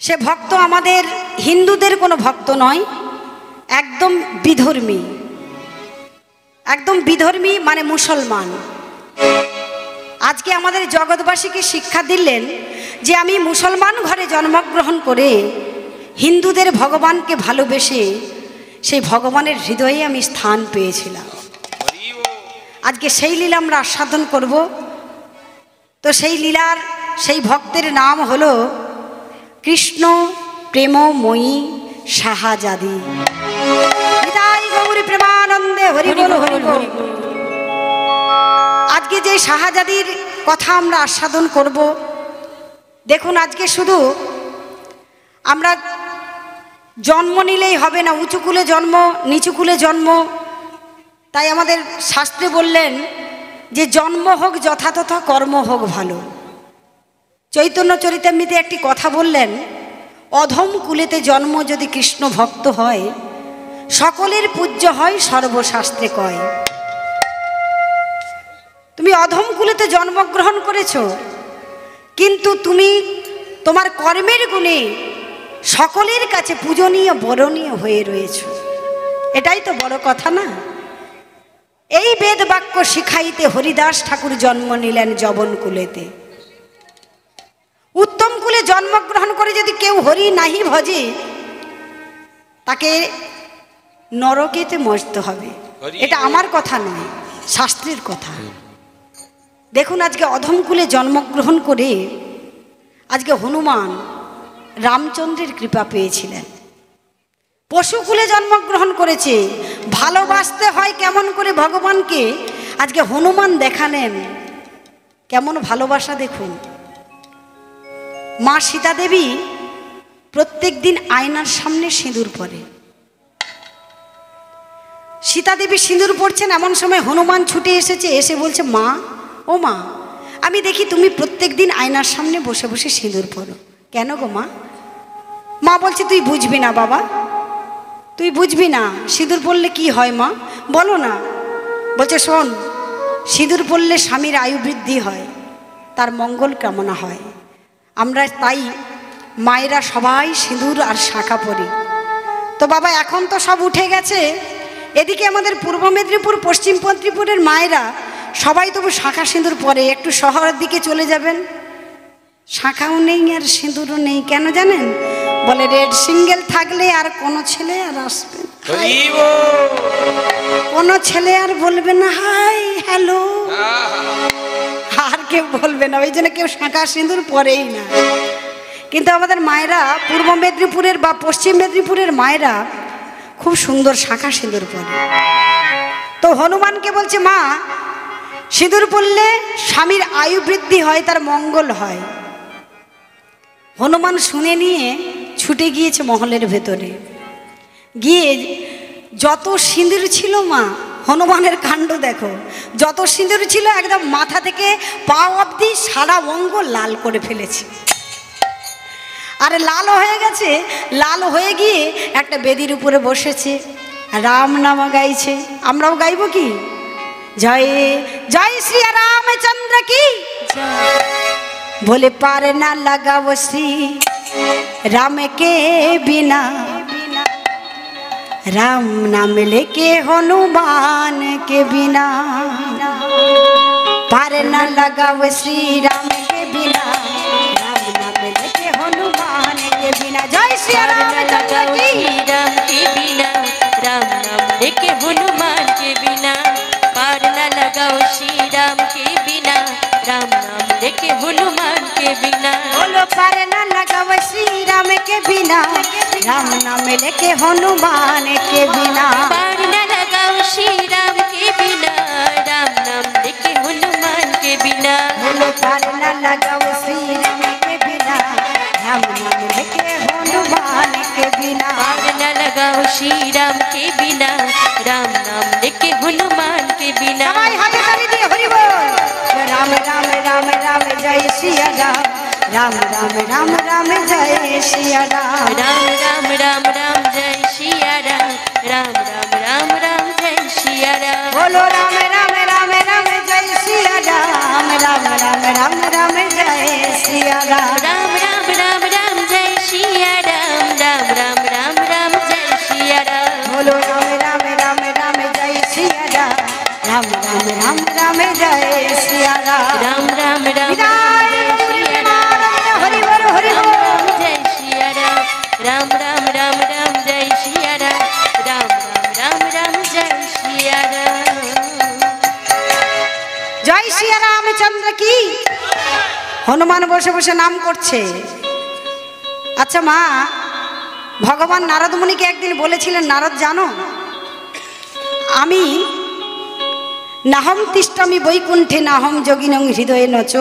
সে ভক্ত আমাদের হিন্দুদের কোনো ভক্ত নয়, একদম বিধর্মী, একদম বিধর্মী মানে মুসলমান। আজকে আমাদের জগৎবাসীকে শিক্ষা দিলেন যে আমি মুসলমান ঘরে জন্মগ্রহণ করে হিন্দুদের ভগবানকে ভালোবেসে সেই ভগবানের হৃদয়ে আমি স্থান পেয়েছিলাম। আজকে সেই লীলা আমরা আস্বাদন করব। তো সেই লীলার সেই ভক্তের নাম হলো কৃষ্ণ প্রেমময়ী শাহাজাদি। নিতাই গৌরী প্রেমানন্দে হরি বল হরি বল। আজকে যে শাহাজাদির কথা আমরা আস্বাদন করব, দেখুন আজকে শুধু আমরা জন্ম নিলেই হবে না, উঁচু কুলে জন্ম নিচু কুলে জন্ম। তাই আমাদের শাস্ত্রে বললেন যে জন্ম হোক যথাতথা, কর্ম হোক ভালো। চৈতন্য চরিতামৃতে একটি কথা বললেন, অধম কুলেতে জন্ম যদি কৃষ্ণ ভক্ত হয়, সকলের পূজ্য হয় সর্বশাস্ত্রে কয়। তুমি অধম কুলেতে জন্মগ্রহণ করেছ, কিন্তু তুমি তোমার কর্মের গুণে সকলের কাছে পূজনীয় বরণীয় হয়ে রয়েছ। এটাই তো বড় কথা না? এই বেদ বাক্য শিখাইতে হরিদাস ঠাকুর জন্ম নিলেন যবন কুলেতে। উত্তম কুলে জন্মগ্রহণ করে যদি কেউ হরি নাহি ভজে, তাকে নরকেতে মরতে হবে। এটা আমার কথা নয়, শাস্ত্রের কথা। দেখুন আজকে অধম কুলে জন্মগ্রহণ করে আজকে হনুমান রামচন্দ্রের কৃপা পেয়েছিলেন। পশুকুলে জন্মগ্রহণ করেছে, ভালোবাসতে হয় কেমন করে ভগবানকে, আজকে হনুমান দেখালেন কেমন ভালোবাসা। দেখুন মা সীতা দেবী প্রত্যেক দিন আয়নার সামনে সিঁদুর পরে। সীতা দেবী সিঁদুর পরছেন, এমন সময় হনুমান ছুটে এসেছে, এসে বলছে, মা ও মা, আমি দেখি তুমি প্রত্যেক দিন আয়নার সামনে বসে বসে সিঁদুর পরো, কেন গো মা? মা বলছে, তুই বুঝবি না বাবা, তুই বুঝবি না, সিঁদুর পরলে কি হয় মা, বলো না। বলছে, শোন, সিঁদুর পরলে স্বামীর আয়ু বৃদ্ধি হয়, তার মঙ্গল কামনা হয়। আমরা তাই মায়েরা সবাই সিঁদুর আর শাঁখা পরি। তো বাবা এখন তো সব উঠে গেছে, এদিকে আমাদের পূর্ব মেদিনীপুর পশ্চিম মেদিনীপুরের মায়েরা সবাই তবু শাঁখা সিঁদুর পরে। একটু শহরের দিকে চলে যাবেন, শাঁখাও নেই আর সিঁদুরও নেই। কেন জানেন? বলে রেড সিঙ্গেল থাকলে আর কোনো ছেলে আর আসবে না, কোনো ছেলে আর বলবে না হাই হ্যালো, আর কেউ বলবে না, ওই জন্য কেউ শাঁখা সিঁদুর পরেই না। কিন্তু আমাদের মায়েরা পূর্ব মেদিনীপুরের বা পশ্চিম মেদিনীপুরের মায়েরা খুব সুন্দর শাঁখা সিঁদুর পরে। তো হনুমানকে বলছে, মা সিঁদুর পরলে স্বামীর আয়ু বৃদ্ধি হয়, তার মঙ্গল হয়। হনুমান শুনে নিয়ে ছুটে গিয়েছে মহলের ভেতরে, গিয়ে যত সিঁদুর ছিল, মা হনুমানের কাণ্ড দেখো, যত সিঁদুর ছিল একদম মাথা থেকে পা অবধি সারা অঙ্গ লাল করে ফেলেছে। আরে লাল হয়ে গেছে, লাল হয়ে গিয়ে একটা বেদির উপরে বসেছে, রাম নাম গাইছে। আমরাও গাইব কি? জয় জয় শ্রী রামচন্দ্র কি, बोले पार ना लगाव श्री राम के बिना, राम नाम लेके हनुमान के बिना, पार ना लगाव श्री राम के बिना, राम नाम लेके हनुमान के बिना। जय श्री रामचंद्र की, राम के बिना, राम नाम लेके हनुमान के बिना, पार ना लगाओ श्री राम के बिना, राम नाम लेके हनुमान के बिना। बोलो पार ना लगाव श्री राम के बिना, राम नाम लेके हनुमान के बिना, पार ना लगाओ श्री राम के बिना, राम नाम लेके हनुमान के बिना। बोलो पार ना लगाव श्री राम के बिना, राम नाम लेके हनुमान के बिना, पार ना लगाओ श्री राम के बिना, राम नाम लेके हनुमान के बिना। सबाई हाथ ताली दिए हरि बोल। राम राम राम राम जय सिया राम, राम राम राम राम जय सिया राम, राम राम राम राम जय सिया राम, राम राम राम राम जय सिया राम। बोलो राम राम राम राम जय सिया राम, राम राम राम राम जय सिया राम राम राम राम राम जय सिया राम राम राम राम राम जय सिया राम बोलो राम राम राम राम जय सिया राम राम राम राम राम जय सिया राम राम राम राम विदाई सिया राम हरि बोल हरि राम बोल राम जय सिया राम राम राम राम राम जय सिया राम राम राम राम राम जय सिया राम জয় শ্রী রামচন্দ্র কি হনুমান বসে বসে নাম করছে। আচ্ছা মা, ভগবান নারদ মুনিকে একদিন বলেছিলেন, নারদ জানো আমি নাহম তিষ্ঠামি বৈকুণ্ঠে নাহম যোগিনং হৃদয়ে নচ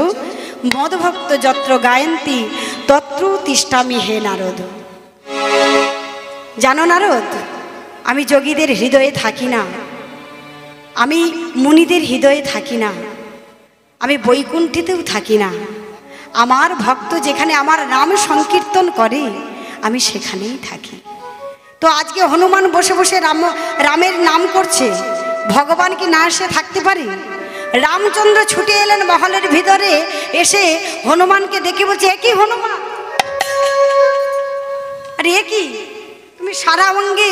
মদভক্ত যত্র গায়ন্তি তত্র তিষ্ঠামি হে নারদ। জানো নারদ, আমি যোগীদের হৃদয়ে থাকি না, আমি মুনিদের হৃদয়ে থাকি না, আমি বৈকুণ্ঠেতেও থাকি না। আমার ভক্ত যেখানে আমার নাম সংকীর্তন করে আমি সেখানেই থাকি। তো আজকে হনুমান বসে বসে রামের নাম করছে, ভগবান কি না এসে থাকতে পারে? রামচন্দ্র ছুটে এলেন মহলের ভিতরে, এসে হনুমানকে দেখে বলছে, এ কি হনুমান, আরে এ কি তুমি সারা অঙ্গে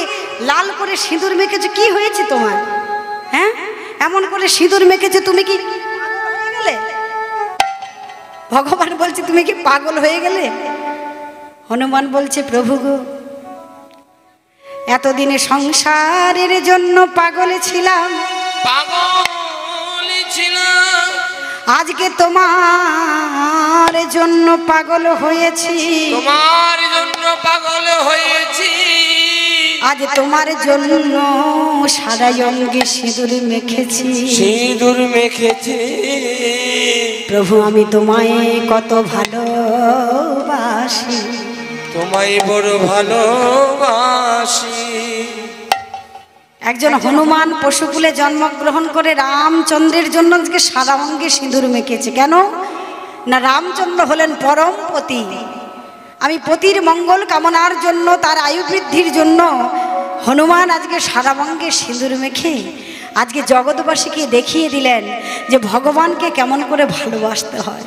লাল করে সিঁদুর মেখেছো, কি হয়েছে তোমার? হ্যাঁ, এমন করে সিঁদুর মেখেছো, তুমি কি পাগল হয়ে গেলে? ভগবান বলছে, তুমি কি পাগল হয়ে গেলে? হনুমান বলছে, প্রভু গো, এতদিনে সংসারের জন্য পাগল ছিলাম, আজকে তোমার জন্য পাগল হয়েছি, তোমার জন্য পাগল হয়েছি, আজ তোমার জন্য সারা অঙ্গে সিঁদুর মেখেছি, সিঁদুর মেখেছি। প্রভু আমি তোমায় কত ভালোবাসি, তোমায় বড় ভালোবাসি। একজন হনুমান পশুকুলে জন্মগ্রহণ করে রামচন্দ্রের জন্য আজকে সারা অঙ্গে সিঁদুর মেখেছে। কেন না, রামচন্দ্র হলেন পরম পতি। আমি পতির মঙ্গল কামনার জন্য, তার আয়ু বৃদ্ধির জন্য হনুমান আজকে সারা অঙ্গে সিঁদুর মেখে আজকে জগৎবাসীকে দেখিয়ে দিলেন যে ভগবানকে কেমন করে ভালোবাসতে হয়,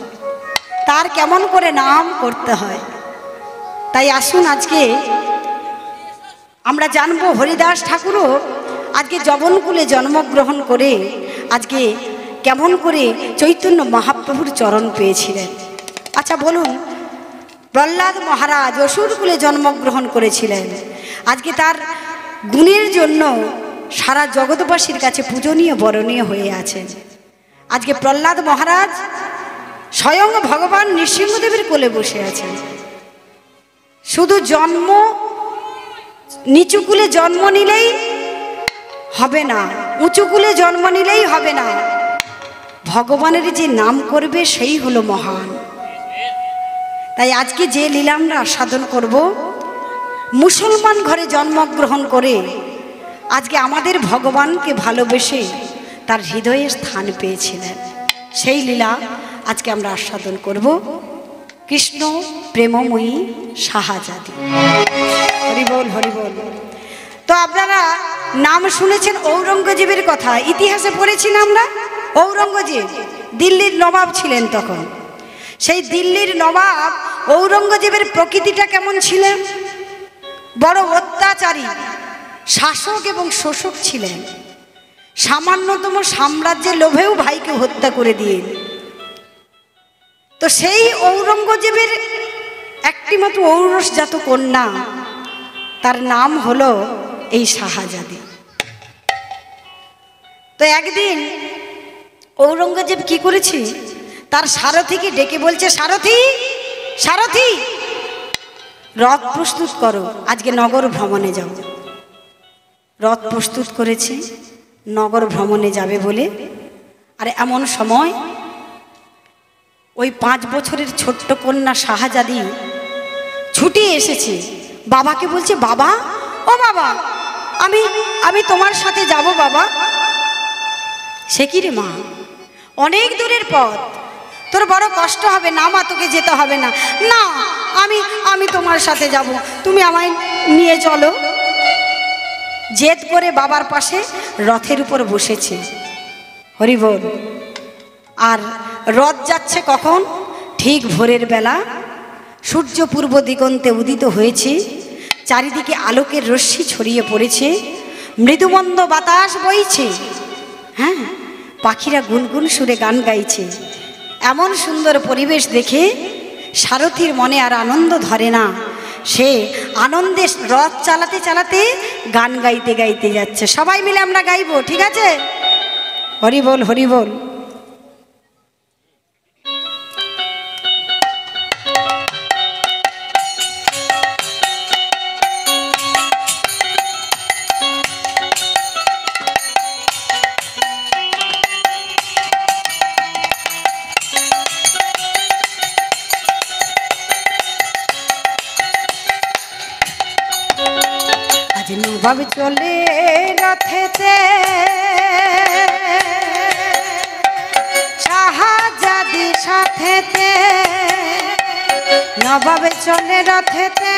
তার কেমন করে নাম করতে হয়। তাই আসুন আজকে আমরা জানবো, হরিদাস ঠাকুরও আজকে যবনকুলে জন্মগ্রহণ করে আজকে কেমন করে চৈতন্য মহাপ্রভুর চরণ পেয়েছিলেন। আচ্ছা বলুন, প্রহ্লাদ মহারাজ অসুরকুলে জন্মগ্রহণ করেছিলেন, আজকে তার গুণের জন্য সারা জগৎবাসীর কাছে পূজনীয় বরণীয় হয়ে আছেন। আজকে প্রহ্লাদ মহারাজ স্বয়ং ভগবান নৃসিংহদেবের কোলে বসে আছেন। শুধু জন্ম, নিচু কুলে জন্ম নিলেই হবে না, উঁচু কুলে জন্ম নিলেই হবে না, ভগবানের যে নাম করবে সেই হলো মহান। তাই আজকে যে লীলা আমরা আস্বাদন করব, মুসলমান ঘরে জন্মগ্রহণ করে আজকে আমাদের ভগবানকে ভালোবেসে তার হৃদয়ে স্থান পেয়েছিলেন, সেই লীলা আজকে আমরা আস্বাদন করব। কৃষ্ণ প্রেমময়ী শাহজাদি। হরি বল হরি বল। তো আপনারা নাম শুনেছেন ঔরঙ্গজেবের কথা, ইতিহাসে পড়েছি না আমরা। ঔরঙ্গজেব দিল্লির নবাব ছিলেন তখন। সেই দিল্লির নবাব ঔরঙ্গজেবের প্রকৃতিটা কেমন ছিলেন? বড় অত্যাচারী শাসক এবং শোষক ছিলেন। সামান্যতম সাম্রাজ্যের লোভেও ভাইকে হত্যা করে দিয়ে। তো সেই ঔরঙ্গজেবের একটিমাত্র ঔরসজাত কন্যা, তার নাম হলো এই শাহজাদি। তো একদিন ঔরঙ্গজেব কি করেছে, তার সারথীকে ডেকে বলছে, সারথী সারথী রথ প্রস্তুত করো, আজকে নগর ভ্রমণে যাও। রথ প্রস্তুত করেছে, নগর ভ্রমণে যাবে বলে। আর এমন সময় ওই 5 বছরের ছোট্ট কন্যা শাহজাদি ছুটে এসেছে, বাবাকে বলছে, বাবা ও বাবা, আমি তোমার সাথে যাব বাবা। সে কি রে মা, অনেক দূরের পথ, তোর বড় কষ্ট হবে না মা, তোকে যেতে হবে না। না, আমি তোমার সাথে যাব, তুমি আমায় নিয়ে চলো। জেদ করে বাবার পাশে রথের উপর বসেছে। হরি বল। আর রথ যাচ্ছে কখন? ঠিক ভোরের বেলা, সূর্য পূর্ব দিগন্তে উদিত হয়েছে, চারিদিকে আলোকের রশ্মি ছড়িয়ে পড়েছে, মৃদুমন্দ বাতাস বইছে, হ্যাঁ, পাখিরা গুনগুন সুরে গান গাইছে। এমন সুন্দর পরিবেশ দেখে সারথীর মনে আর আনন্দ ধরে না। সে আনন্দে রথ চালাতে চালাতে গান গাইতে গাইতে যাচ্ছে। সবাই মিলে আমরা গাইবো, ঠিক আছে? হরি বল, হরি বল। নবাব চলে রথেতে, শাহজাদি সাথেতে, নবাব চলে রথেতে,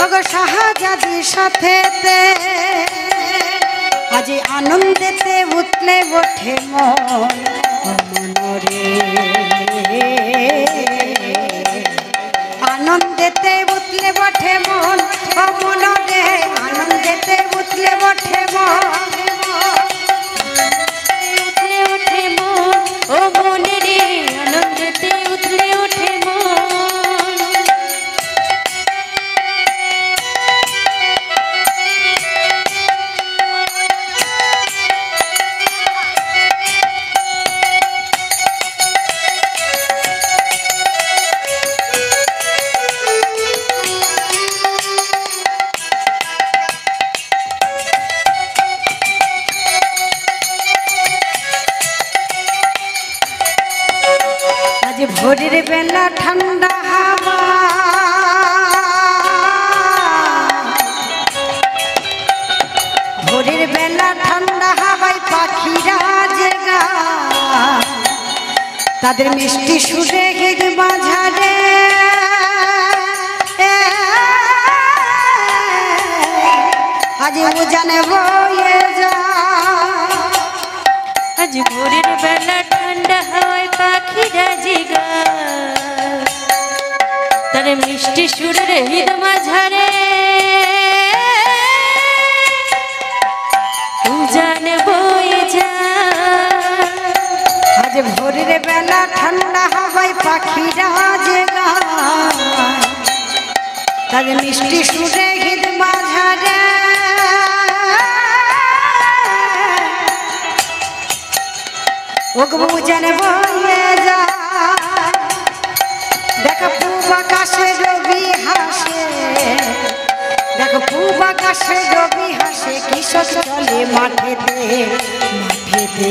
ওগো শাহজাদি সাথেতে, আজ আনন্দেতে উতলে ওঠে মন মনরে, আনন্দেতে উতলে ওঠে মন মনরে, আনন্দেতে উতলে ওঠে মন, উতলে ওঠে মন ও মনে রে, আনন্দেতে উতলে ওঠে মন। ভোরের বেলা ঠান্ডা হাওয়া, ভোরের বেলা ঠান্ডা হাওয়ায় পাখিরা জেগা, তাদের মিষ্টি সুরে গেগ বাজারে, আজ উজানে বয়ে যা, আজ ভোরের বেলা ঠান্ডা হাওয়ায় পাখিরা জেগা, তার মিষ্টি সুরের হৃদ মাঝারে উজান বয়ে যা। আজ ভোরের বেলা ঠান্ডা হাওয়ায় পাখিরা জেগা, তার মিষ্টি সুরে হৃদ মাঝারে উজান বয়ে যা। দেখো পূব আকাশে রবি হাসে, দেখো পূব আকাশে রবি হাসে, কৃষক চলে মাঠেতে মাঠেতে,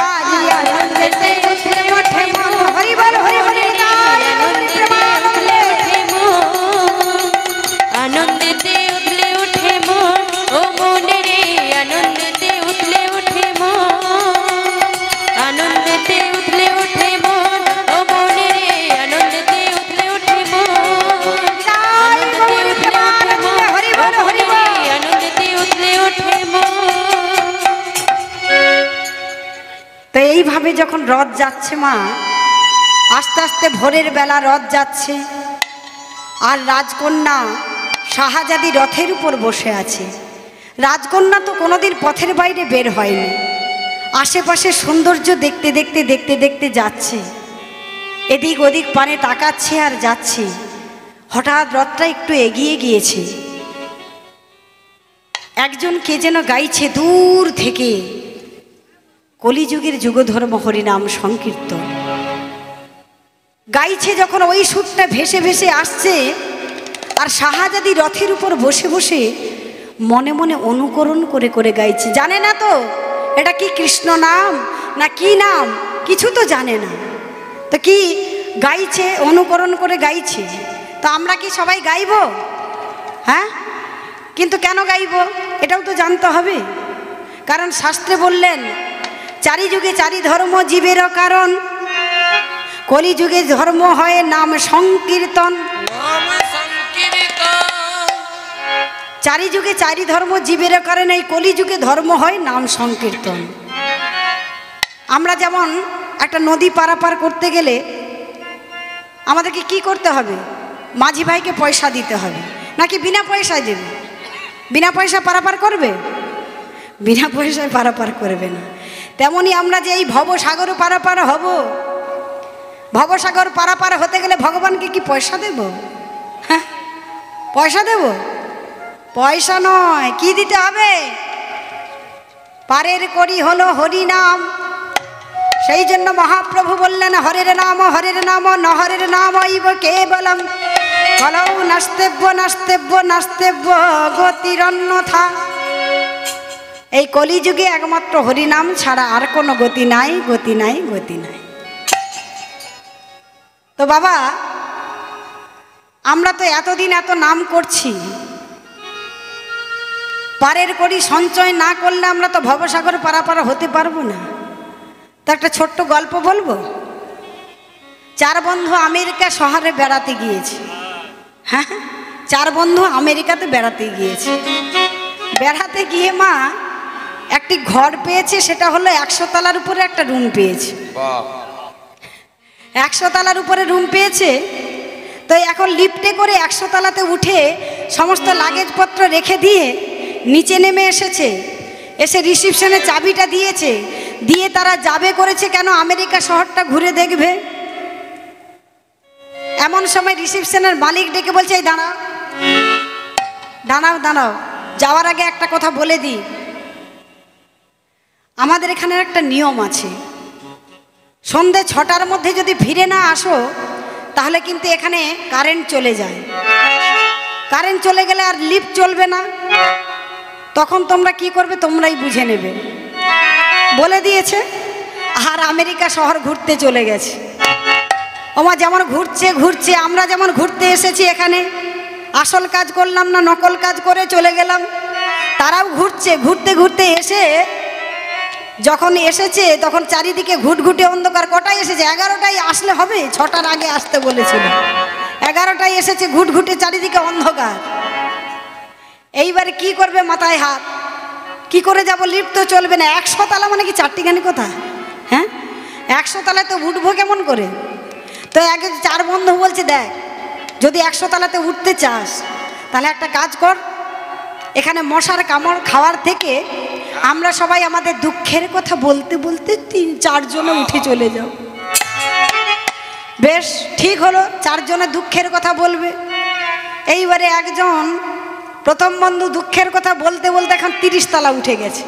আজ আনন্দেতে উঠে ওঠে মন, হরি বল, হরি বল, আনন্দেতে উঠলে ওঠে মন, আনন্দেতে উঠলে ওঠে মন ও মনে রে, আনন্দেতে উঠলে ওঠে মন, আনন্দেতে উঠলে ওঠে মন ও মনে রে, আনন্দেতে উঠলে ওঠে মন, আনন্দেতে উঠলে ওঠে মন, হরি বল, হরি বল। আনন্দেতে উঠলে ওঠে মন। তো এইভাবে যখন রথ যাচ্ছে মা, আস্তে আস্তে ভোরের বেলা রথ যাচ্ছে, আর রাজকন্যা শাহজাদি রথের উপর বসে আছে। রাজকন্যা তো কোনোদিন পথের বাইরে বের হয়নি, আশেপাশে সৌন্দর্য দেখতে দেখতে দেখতে দেখতে যাচ্ছে, এদিক ওদিক পানে তাকাচ্ছে আর যাচ্ছে। হঠাৎ রথটা একটু এগিয়ে গিয়েছে, একজন কে যেন গাইছে দূর থেকে, কলিযুগের যুগধর্ম হরিনাম সংকীর্তন গাইছে। যখন ওই সুরটা ভেসে ভেসে আসছে, আর শাহজাদি রথের উপর বসে বসে মনে মনে অনুকরণ করে করে গাইছে। জানে না তো এটা কি কৃষ্ণ নাম না কি নাম, কিছু তো জানে না, তো কি গাইছে, অনুকরণ করে গাইছে। তো আমরা কি সবাই গাইব? হ্যাঁ, কিন্তু কেন গাইব এটাও তো জানতে হবে। কারণ শাস্ত্রে বললেন, চারি যুগে চারি ধর্ম জীবেরও কারণ, কলিযুগে ধর্ম হয় নাম সংকীর্তন। নাম সংকীর্তন। চারি যুগে চারি ধর্ম জীবের কারণে এই কলিযুগে ধর্ম হয় নাম সংকীর্তন। আমরা যেমন একটা নদী পারাপার করতে গেলে আমাদেরকে কি করতে হবে? মাঝি ভাইকে পয়সা দিতে হবে, নাকি বিনা পয়সায় দেবে? বিনা পয়সা পারাপার করবে? বিনা পয়সায় পারাপার করবে না। তেমনি আমরা যে এই ভবসাগর পারাপার হব, ভবসাগর পারাপার হতে গেলে ভগবানকে কি পয়সা দেব? হ্যাঁ, পয়সা দেব? পয়সা নয়, কি দিতে হবে? পারের করি হলো হরি নাম। সেই জন্য মহাপ্রভু বললেন হরের নাম নহরের নাম ইব কেবলম কলৌ নাস্তেব্য নাস্তেব্য নাস্তেব্য গতিরন্যথা। এই কলিযুগে একমাত্র হরিনাম ছাড়া আর কোনো গতি নাই, গতি নাই, গতি নাই। তো বাবা, আমরা তো এতদিন এত নাম করছি, পারের করি সঞ্চয় না করলে আমরা তো ভবসাগর পারাপার হতে পারবো না। তো একটা ছোট্ট গল্প বলবো। চার বন্ধু আমেরিকা শহরে বেড়াতে গিয়েছে। হ্যাঁ, চার বন্ধু আমেরিকাতে বেড়াতে গিয়েছে। বেড়াতে গিয়ে মা একটি ঘর পেয়েছে, সেটা হলো 100 তলার উপরে একটা রুম পেয়েছে। 100 তলার উপরে রুম পেয়েছে। তো এখন লিফটে করে 100 তলাতে উঠে সমস্ত লাগেজপত্র রেখে দিয়ে নিচে নেমে এসেছে। এসে রিসিপশনে চাবিটা দিয়েছে, দিয়ে তারা যাবে করেছে কেন? আমেরিকা শহরটা ঘুরে দেখবে। এমন সময় রিসিপশনের মালিক ডেকে বলছে, এই দাঁড়াও দাঁড়াও দাঁড়াও, যাওয়ার আগে একটা কথা বলে দিই, আমাদের এখানে একটা নিয়ম আছে, সন্ধে 6টার মধ্যে যদি ফিরে না আসো তাহলে কিন্তু এখানে কারেন্ট চলে যায়। কারেন্ট চলে গেলে আর লিফট চলবে না। তখন তোমরা কি করবে তোমরাই বুঝে নেবে, বলে দিয়েছে। আর আমেরিকা শহর ঘুরতে চলে গেছে। ওমা যেমন ঘুরছে ঘুরছে, আমরা যেমন ঘুরতে এসেছি এখানে, আসল কাজ করলাম না, নকল কাজ করে চলে গেলাম। তারাও ঘুরছে, ঘুরতে ঘুরতে এসে যখন এসেছে তখন চারিদিকে ঘুটঘুটে অন্ধকার। কটায় এসেছে? 11টায় আসলে হবে, 6টার আগে আসতে বলেছিল। 11টায় এসেছে, ঘুটঘুটে চারিদিকে অন্ধকার। এইবারে কি করবে? মাথায় হাত, কি করে যাব? লিফট তো চলবে না। 100 তলা মানে কি চারটিখানি কথা? হ্যাঁ, 100 তলায় তো উঠবো কেমন করে? তো আগে চার বন্ধু বলছে, দেখ যদি 100 তলাতে উঠতে চাস তাহলে একটা কাজ কর, এখানে মশার কামড় খাওয়ার থেকে আমরা সবাই আমাদের দুঃখের কথা বলতে বলতে 3-4 জনে উঠে চলে যাও। বেশ ঠিক হলো, 4 জনে দুঃখের কথা বলবে। এইবারে একজন প্রথম বন্ধু দুঃখের কথা বলতে বলতে এখন 30 তলা উঠে গেছে।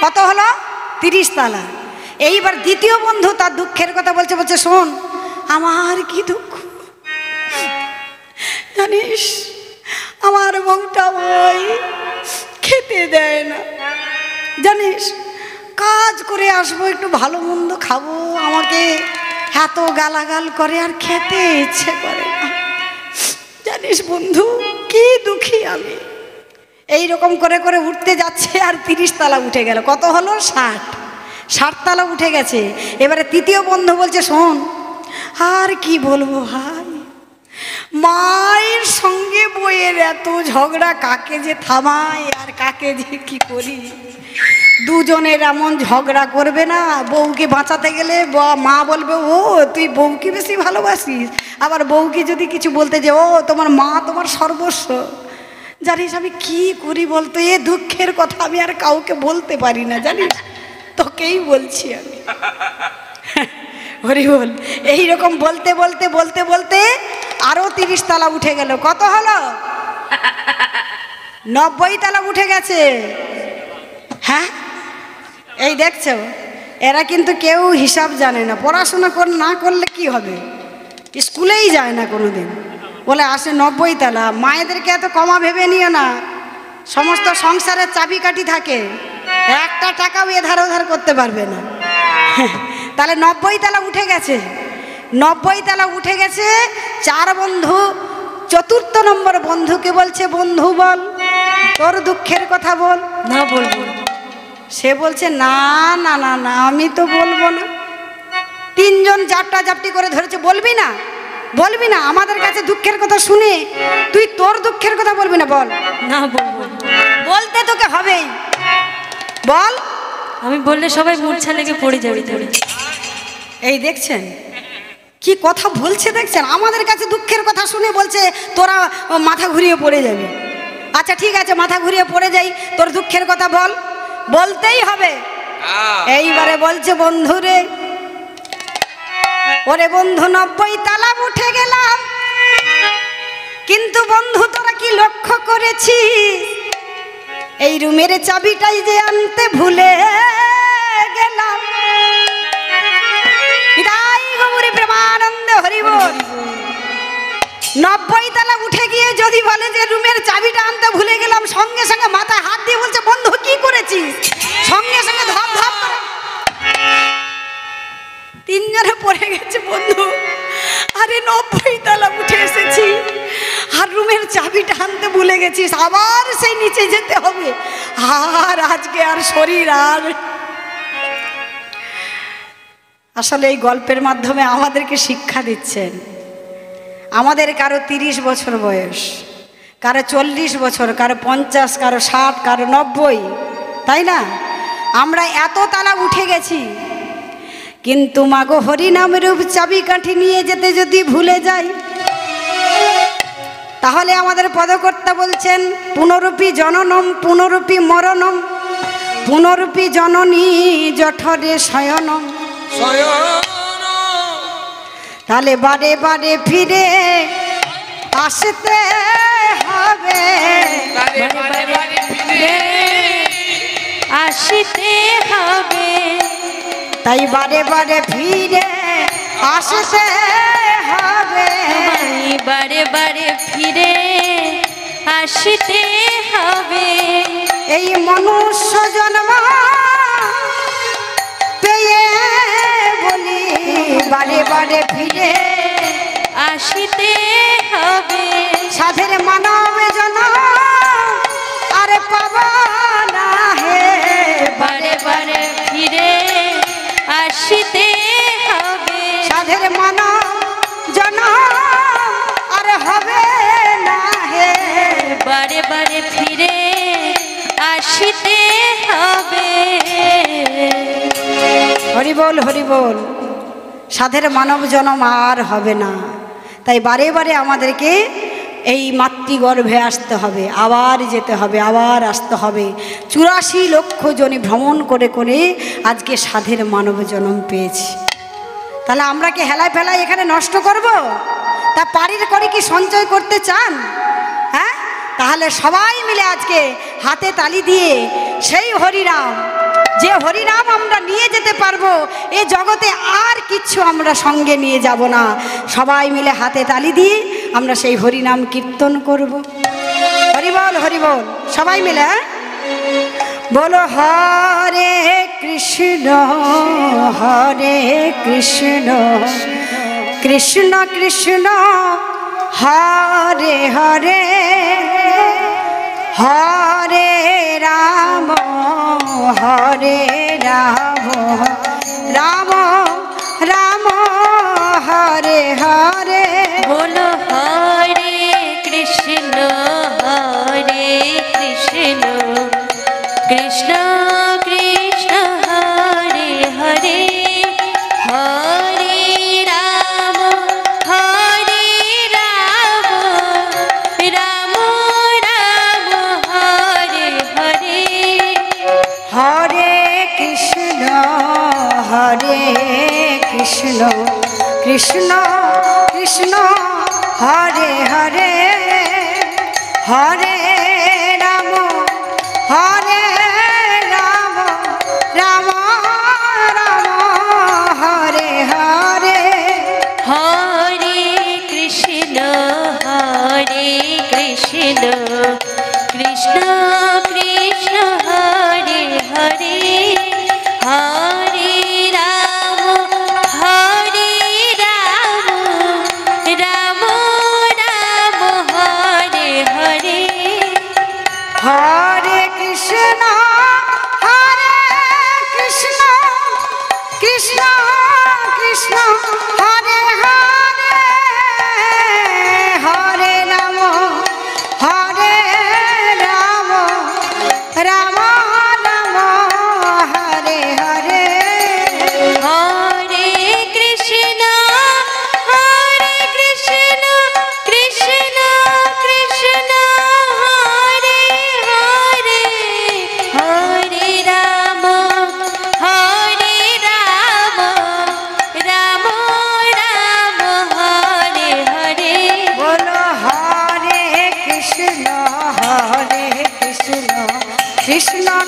কত হলো? 30 তলা। এইবার দ্বিতীয় বন্ধু তার দুঃখের কথা বলছে, বলছে শোন, আমার কি দুঃখ জানিস, আমার বউটা ওই খেতে দেয় না, জানিস কাজ করে আসবো একটু ভালো মন্দ খাবো, আমাকে এত গালাগাল করে আর খেতে ইচ্ছে করে না, জানিস বন্ধু কি দুঃখী আমি। এই রকম করে করে উঠতে যাচ্ছে আর 30 তলা উঠে গেল। কত হলো? 60 তলা উঠে গেছে। এবারে তৃতীয় বন্ধু বলছে, শোন আর কি বলবো ভাই, মায়ের সঙ্গে বইয়ের এত ঝগড়া, কাকে যে থামাই আর কাকে যে কি করি। দুজনের এমন ঝগড়া করবে না, বউকে বাঁচাতে গেলে মা বলবে ও তুই বউকে বেশি ভালোবাসিস, আবার বউকে যদি কিছু বলতে যে ও তোমার মা তোমার সর্বস্ব। জানিস আমি কি করি বলতো, এ দুঃখের কথা আমি আর কাউকে বলতে পারি না, জানিস তোকেই বলছি আমি। হরি বল। এইরকম বলতে বলতে বলতে বলতে আরো 30 তলা উঠে গেল। কত হলো? 90 তলা উঠে গেছে। হ্যাঁ, এই দেখছো এরা কিন্তু কেউ হিসাব জানে না। পড়াশোনা না করলে কি হবে, স্কুলেই যায় না কোনোদিন, বলে আসে 90 তলা। মায়েদেরকে এত কমা ভেবে নিও না, সমস্ত সংসারের চাবিকাঠি থাকে, একটা টাকাও এধার ওধার করতে পারবে না। তাহলে 90 তলা উঠে গেছে। 90 তলা উঠে গেছে। 4 বন্ধু চতুর্থ নম্বর বন্ধুকে বলছে, বন্ধু বল তোর দুঃখের কথা বল। না বলবো। সে বলছে না না না না আমি তো বলবো না। 3 জন জাপটা জাপটি করে ধরেছে, বলবি না? বলবি না? আমাদের কাছে দুঃখের কথা শুনে তুই তোর দুঃখের কথা বলবি না? বল। না বলবো না। বলতে তোকে হবেই, বল। আমি বললে সবাই মূর্ছা লেগে পড়ে যাবে ধরে। এই দেখছেন কি কথা বলছে, দেখছেন? আমাদের কাছে দুঃখের কথা শুনে বলছে তোরা মাথা ঘুরিয়ে পড়ে যাবে। আচ্ছা ঠিক আছে, মাথা ঘুরিয়ে পড়ে যাই, তোর দুঃখের কথা বল, বলতেই হবে। এইবারে বলছে, বন্ধুরে, ওরে বন্ধু 90 তালা উঠে গেলাম, কিন্তু বন্ধু তোরা কি লক্ষ্য করেছিস এই রুমের চাবিটাই যে আনতে ভুলে গেলাম। তাই গৌরী প্রেমানন্দ হরি বল। 90 তালা উঠে গিয়ে যদি বলে যে রুমের চাবিটা আনতে ভুলে গেলাম, সঙ্গে সঙ্গে মাথায় হাত দিয়ে বলছে, বন্ধু কি করেছিস? সঙ্গে সঙ্গে ধপ ধপ করে তিনজনে পড়ে গেছে। বন্ধু, আরে 90 তালা উঠে এসেছি আর রুমের চাবিটা আনতে ভুলে গেছিস, আবার সেই নিচে যেতে হবে, আর আজকে আর শরীর আর। আসলে এই গল্পের মাধ্যমে আমাদেরকে শিক্ষা দিচ্ছেন। আমাদের কারো 30 বছর বয়স, কারো 40 বছর, কারো 50, কারো 60, কারো 90, তাই না? আমরা এত তালা উঠে গেছি, কিন্তু মাগো হরিনাম রূপ চাবি কাঠি নিয়ে যেতে যদি ভুলে যাই, তাহলে আমাদের পদকর্তা বলছেন, পুনরূপী জননম পুনরূপী মরণম পুনরূপী জননী জঠরে শয়নম। তাহলে বারে বারে ফিরে আসতে হবে, আসতে হবে, তাই বারে বারে ফিরে আসতে হবে, বারে বারে ফিরে আসতে হবে। এই মনুষ্য জন্ম পেয়ে বলি বারে বারে ফিরে আসতে হবে। সাধের মানব জন্ম আরে পাবা না হে, বারে বারে ফিরে আসতে হবে। সাধের মানব জন্ম আরে হবে না হে, বারে বারে ফিরে আসতে হবে। হরি বল হরি বল। সাধের মানব জন্ম আর হবে না, তাই বারে বারে আমাদেরকে এই মাতৃগর্ভে আসতে হবে, আবার যেতে হবে, আবার আসতে হবে। 84 লক্ষ জনে ভ্রমণ করে করে আজকে সাধের মানব জন্ম পেয়েছি। তাহলে আমরা কি হেলায় ফেলায় এখানে নষ্ট করব? তা পারির করে কি সঞ্চয় করতে চান? হ্যাঁ, তাহলে সবাই মিলে আজকে হাতে তালি দিয়ে সেই হরিনাম, যে হরিনাম আমরা নিয়ে যেতে পারবো, এ জগতে আর কিচ্ছু আমরা সঙ্গে নিয়ে যাব না। সবাই মিলে হাতে তালি দিয়ে আমরা সেই হরিনাম কীর্তন করব। হরিবল হরিবল, সবাই মিলে বলো হরে কৃষ্ণ হরে কৃষ্ণ কৃষ্ণ কৃষ্ণ হরে হরে হরে রাম হরে রাম রাম রাম হরে হরে। বলো হরে কৃষ্ণ হরে কৃষ্ণ কৃষ্ণ কৃষ্ণ হরে হরে হরে রাম হরে রাম রাম রাম হরে হরে। হরে কৃষ্ণ কৃষ্ণ কৃষ্ণ হরে হরে হরে রাম রাম রাম হরে হরে। হরে কৃষ্ণ কৃষ্ণ কৃষ্ণ হরে হরে হরে রাম রাম রাম হরে হরে।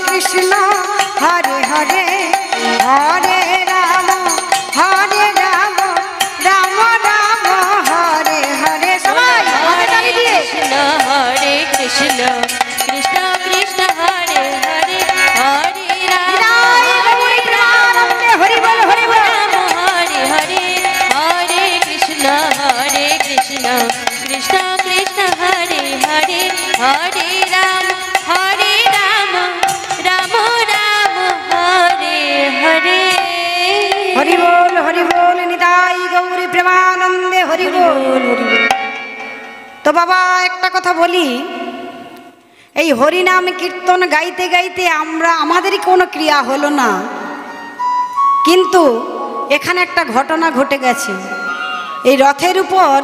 কৃষ্ণ হরে হরে হরে রাম রাম রাম হরে হরে। সবাই হাতে তালি দিয়ে হরে কৃষ্ণ কৃষ্ণ কৃষ্ণ হরে হরে হরে রাম হরি বল হরি বল। হরে হরে হরে কৃষ্ণ কৃষ্ণ কৃষ্ণ হরে হরে হরে রাম রাম রাম হরে হরে। হরি বল নিতাই গৌরী প্রেমানন্দে হরি বল। তো বাবা একটা কথা বলি, এই হরিনাম কীর্তন গাইতে গাইতে আমাদেরই কোনো ক্রিয়া হলো না, কিন্তু এখানে একটা ঘটনা ঘটে গেছে। এই রথের উপর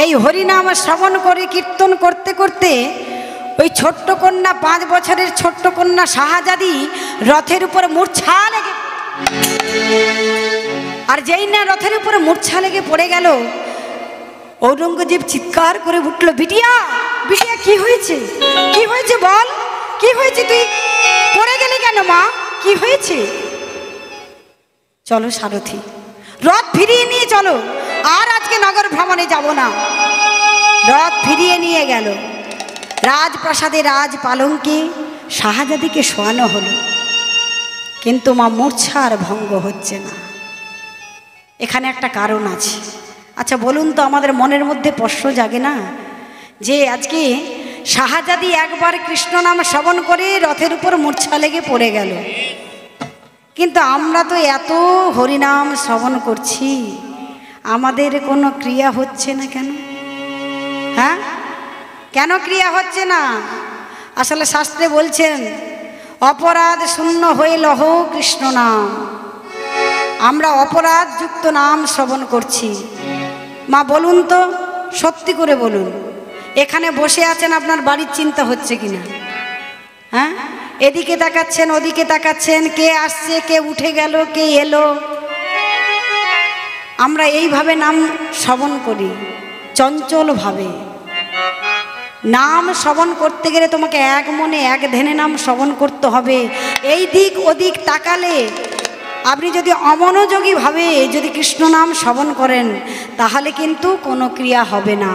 এই হরিনাম শ্রবণ করে কীর্তন করতে করতে ওই ছোট্ট কন্যা 5 বছরের ছোট্ট কন্যা শাহজাদি রথের উপর মূর্ছা লেগে, আর যেই না রথের উপরে মূর্ছা লেগে পড়ে গেল, ঔরঙ্গজেব চিৎকার করে উঠল, বিটিয়া বিটিয়া কি হয়েছে, কি হয়েছে বল, কি হয়েছে, তুই পড়ে গেলি কেন মা, কি হয়েছে? চলো সারথি, রথ ফিরিয়ে নিয়ে চলো, আর আজকে নগর ভ্রমণে যাব না। রথ ফিরিয়ে নিয়ে গেল, রাজপ্রাসাদে রাজ পালঙ্কে শাহজাদিকে শোয়ানো হলো, কিন্তু মা মূর্ছার ভঙ্গ হচ্ছে না। এখানে একটা কারণ আছে। আচ্ছা বলুন তো, আমাদের মনের মধ্যে প্রশ্ন জাগে না যে আজকে শাহজাদি একবার কৃষ্ণ নাম শ্রবণ করে রথের উপর মূর্ছা লেগে পড়ে গেল, কিন্তু আমরা তো এত হরিনাম শ্রবণ করছি, আমাদের কোনো ক্রিয়া হচ্ছে না কেন? হ্যাঁ, কেন ক্রিয়া হচ্ছে না? আসলে শাস্ত্রে বলছেন অপরাধ শূন্য হয়ে লহ কৃষ্ণ নাম। আমরা অপরাধ যুক্ত নাম শ্রবণ করছি। মা বলুন তো, সত্যি করে বলুন, এখানে বসে আছেন, আপনার বাড়ির চিন্তা হচ্ছে কিনা? হ্যাঁ, এদিকে তাকাচ্ছেন, ওদিকে তাকাচ্ছেন, কে আসছে, কে উঠে গেল, কে এলো। আমরা এইভাবে নাম শ্রবণ করি, চঞ্চলভাবে। নাম শ্রবণ করতে গেলে তোমাকে এক মনে এক ধ্যানে নাম শ্রবণ করতে হবে। এই দিক ওদিক তাকালে, আপনি যদি অমনোযোগীভাবে যদি কৃষ্ণ নাম শ্রবণ করেন, তাহলে কিন্তু কোনো ক্রিয়া হবে না।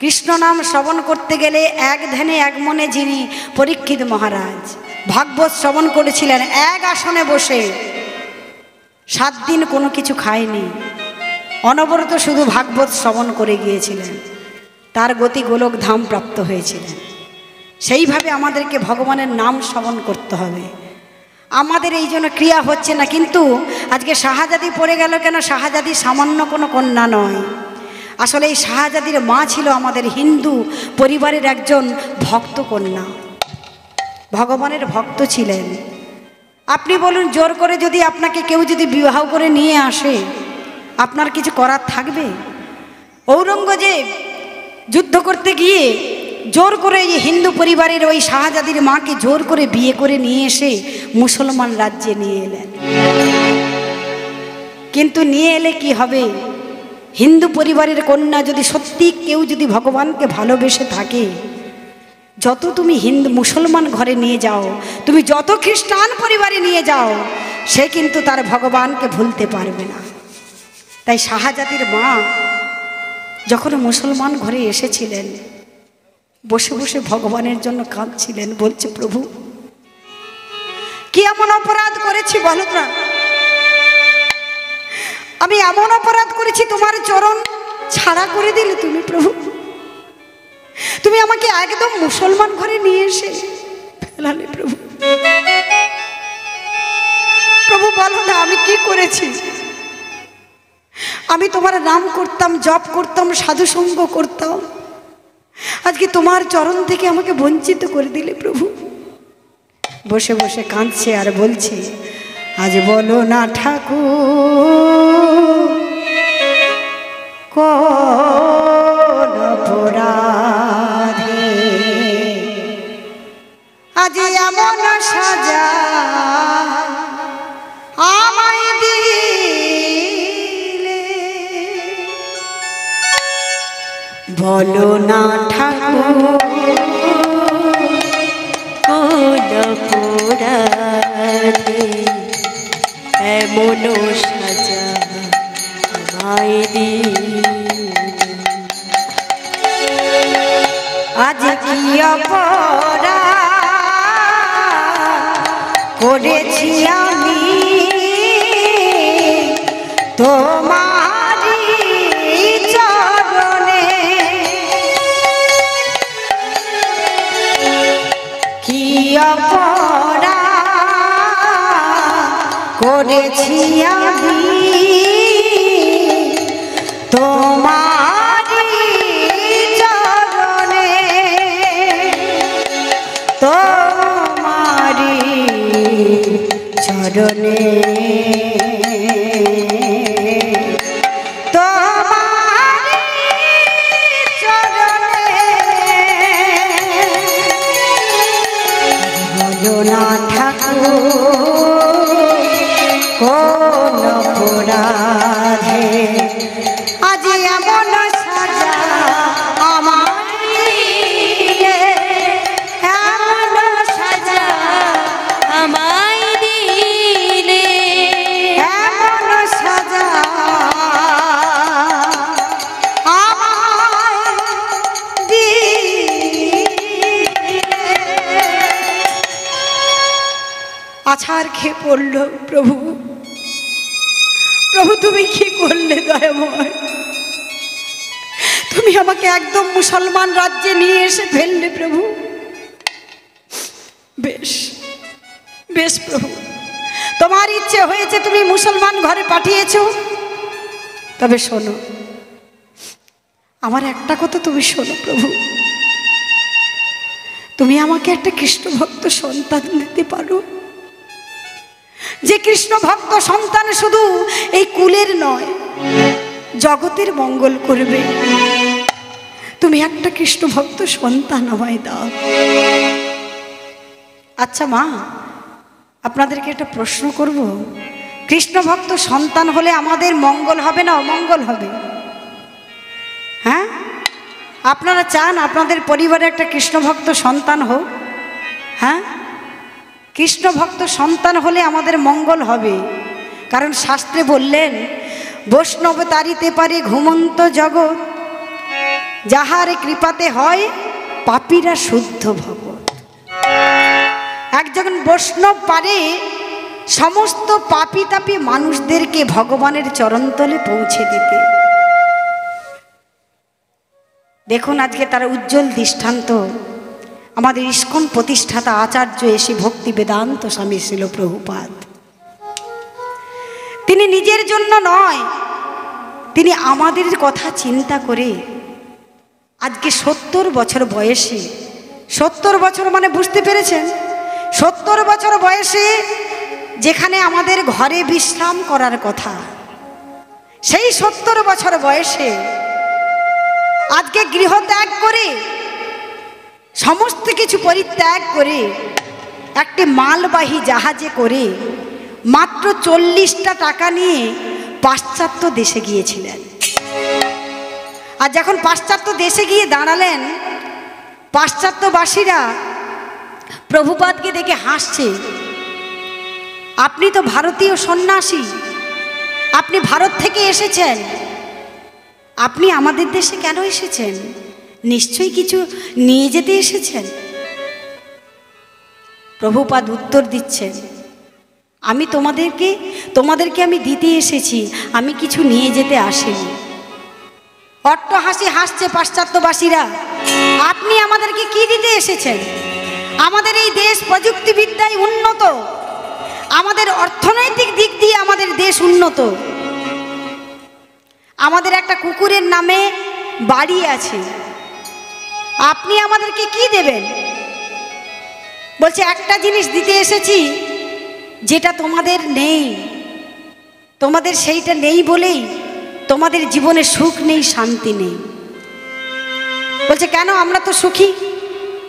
কৃষ্ণ নাম শ্রবণ করতে গেলে এক ধ্যানে এক মনে, যিনি পরীক্ষিত মহারাজ ভাগবত শ্রবণ করেছিলেন এক আসনে বসে, 7 দিন কোনো কিছু খায়নি, অনবরত শুধু ভাগবত শ্রবণ করে গিয়েছিলেন, তার গতি গোলক ধাম প্রাপ্ত হয়েছিলেন। সেইভাবে আমাদেরকে ভগবানের নাম শ্রবণ করতে হবে। আমাদের এই জন্য ক্রিয়া হচ্ছে না। কিন্তু আজকে শাহজাদি পড়ে গেল কেন? শাহজাদি সামান্য কোনো কন্যা নয়, আসলে এই শাহজাদির মা ছিল আমাদের হিন্দু পরিবারের একজন ভক্ত কন্যা, ভগবানের ভক্ত ছিলেন। আপনি বলুন, জোর করে যদি আপনাকে কেউ যদি বিবাহ করে নিয়ে আসে, আপনার কিছু করার থাকবে? ঔরঙ্গজেব যুদ্ধ করতে গিয়ে জোর করে এই হিন্দু পরিবারের ওই শাহজাদির মাকে জোর করে বিয়ে করে নিয়ে এসে মুসলমান রাজ্যে নিয়ে এলেন। কিন্তু নিয়ে এলে কি হবে? হিন্দু পরিবারের কন্যা যদি সত্যি কেউ যদি ভগবানকে ভালোবেসে থাকে, যত তুমি হিন্দু মুসলমান ঘরে নিয়ে যাও, তুমি যত খ্রিস্টান পরিবারে নিয়ে যাও, সে কিন্তু তার ভগবানকে ভুলতে পারবে না। তাই শাহজাদির মা যখন মুসলমান ঘরে এসেছিলেন, বসে বসে ভগবানের জন্য কাঁদছিলেন, বলছে, প্রভু কি এমন অপরাধ করেছি বলো না? আমি এমন অপরাধ করেছি, তোমার চরণ ছাড়া করে দিলে তুমি প্রভু। তুমি আমাকে একদম মুসলমান ঘরে নিয়ে এসে ফেলালে প্রভু। প্রভু বলো না আমি কি করেছি? আমি তোমার নাম করতাম, জপ করতাম, সাধুসঙ্গ করতাম, আজকে তোমার চরণ থেকে আমাকে বঞ্চিত করে দিলে প্রভু। বসে বসে কাঁদছে আর বলছে, আজ বলো না ঠাকুর কোন অপরাধে আজ এমন সাজা আমায় দিলে। বলো না ঠাকুর এমন সাজা আমায় দিলে। আজ কি অপরাধ করেছি আমি তোমারি চরণে, কি অপরাধ করেছি আমি তোমারি চরণে, তোমারি চরণে, তোমারি চরণে। বলো না ঠাকুর কোন অপরাধে আজ এমন সাজা আমার দিলে, এমন সাজা আমায় দিলে, এমন সাজা আমায় দিলে। আছাড় খেয়ে পড়ল প্রভু। প্রভু তুমি কি করলে দয়াময়, তুমি আমাকে একদম মুসলমান রাজ্যে নিয়ে এসে ফেললে প্রভু। বেশ বেশ প্রভু, তোমার ইচ্ছে হয়েছে, তুমি মুসলমান ঘরে পাঠিয়েছো। তবে শোনো, আমার একটা কথা তুমি শোনো প্রভু, তুমি আমাকে একটা কৃষ্ণ ভক্ত সন্তান দিতে পারো, যে কৃষ্ণ ভক্ত সন্তান শুধু এই কুলের নয়, জগতের মঙ্গল করবে। তুমি একটা কৃষ্ণ ভক্ত সন্তান আমায় দাও। আচ্ছা মা, আপনাদেরকে একটা প্রশ্ন করব, কৃষ্ণ ভক্ত সন্তান হলে আমাদের মঙ্গল হবে না অমঙ্গল হবে? হ্যাঁ, আপনারা চান আপনাদের পরিবারে একটা কৃষ্ণ ভক্ত সন্তান হোক? হ্যাঁ, কৃষ্ণ ভক্ত সন্তান হলে আমাদের মঙ্গল হবে। কারণ শাস্ত্রে বললেন, বৈষ্ণব তারিতে পারে ঘুমন্ত জগৎ, যাহার কৃপাতে হয় পাপীরা শুদ্ধ ভগৎ। একজন বৈষ্ণব পারে সমস্ত পাপী তাপী মানুষদেরকে ভগবানের চরণতলে পৌঁছে দিতে। দেখুন আজকে তার উজ্জ্বল দৃষ্টান্ত আমাদের ইস্কন প্রতিষ্ঠাতা আচার্য এসে ভক্তি বেদান্ত স্বামী ছিল প্রভুপাদ। তিনি নিজের জন্য নয়, তিনি আমাদের কথা চিন্তা করে আজকে 70 বছর বয়সে, 70 বছর মানে বুঝতে পেরেছেন, 70 বছর বয়সে যেখানে আমাদের ঘরে বিশ্রাম করার কথা, সেই 70 বছর বয়সে আজকে গৃহ ত্যাগ করে, সমস্ত কিছু পরিত্যাগ করে একটি মালবাহী জাহাজে করে মাত্র 40টা টাকা নিয়ে পাশ্চাত্য দেশে গিয়েছিলেন। আর যখন পাশ্চাত্য দেশে গিয়ে দাঁড়ালেন, পাশ্চাত্যবাসীরা প্রভুপাদকে দেখে হাসছে। আপনি তো ভারতীয় সন্ন্যাসী, আপনি ভারত থেকে এসেছেন, আপনি আমাদের দেশে কেন এসেছেন? নিশ্চয়ই কিছু নিয়ে যেতে এসেছেন। প্রভুপাদ উত্তর দিচ্ছেন, আমি তোমাদেরকে আমি দিতে এসেছি, আমি কিছু নিয়ে যেতে আসিনি। অট্টহাসি হাসছে পাশ্চাত্যবাসীরা, আপনি আমাদেরকে কি দিতে এসেছেন? আমাদের এই দেশ প্রযুক্তিবিদ্যায় উন্নত, আমাদের অর্থনৈতিক দিক দিয়ে আমাদের দেশ উন্নত, আমাদের একটা কুকুরের নামে বাড়ি আছে, আপনি আমাদেরকে কি দেবেন? বলছে একটা জিনিস দিতে এসেছি যেটা তোমাদের নেই, তোমাদের সেইটা নেই বলেই তোমাদের জীবনে সুখ নেই, শান্তি নেই। বলছে কেন? আমরা তো সুখী।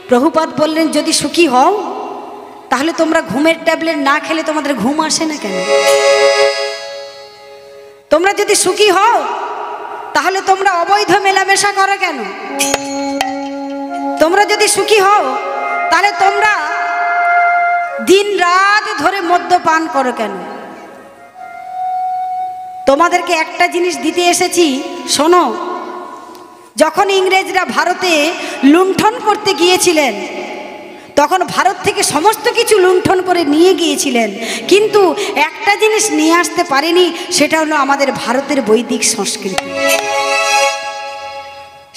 প্রভুপাদ বললেন, যদি সুখী হও তাহলে তোমরা ঘুমের ট্যাবলেট না খেলে তোমাদের ঘুম আসে না কেন? তোমরা যদি সুখী হও তাহলে তোমরা অবৈধ মেলামেশা করো কেন? তোমরা যদি সুখী হও তাহলে তোমরা দিন রাত ধরে মদ্যপান করো কেন? তোমাদেরকে একটা জিনিস দিতে এসেছি, শোনো। যখন ইংরেজরা ভারতে লুণ্ঠন করতে গিয়েছিলেন, তখন ভারত থেকে সমস্ত কিছু লুণ্ঠন করে নিয়ে গিয়েছিলেন, কিন্তু একটা জিনিস নিয়ে আসতে পারেনি, সেটা হলো আমাদের ভারতের বৈদিক সংস্কৃতি।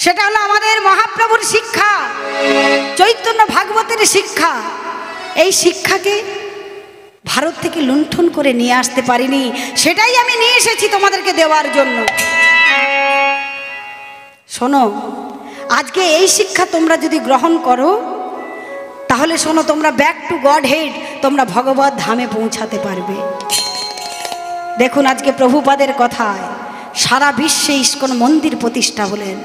সেটা হলো আমাদের মহাপ্রভুর শিক্ষা, চৈতন্য ভাগবতের শিক্ষা। এই শিক্ষাকে ভারত থেকে লুণ্ঠন করে নিয়ে আসতে পারিনি, সেটাই আমি নিয়ে এসেছি তোমাদেরকে দেওয়ার জন্য। শোনো, আজকে এই শিক্ষা তোমরা যদি গ্রহণ করো, তাহলে শোনো, তোমরা ব্যাক টু গড হেড, তোমরা ভগবত ধামে পৌঁছাতে পারবে। দেখুন, আজকে প্রভুপাদের কথায় সারা বিশ্বে ইস্কন মন্দির প্রতিষ্ঠা হলেন।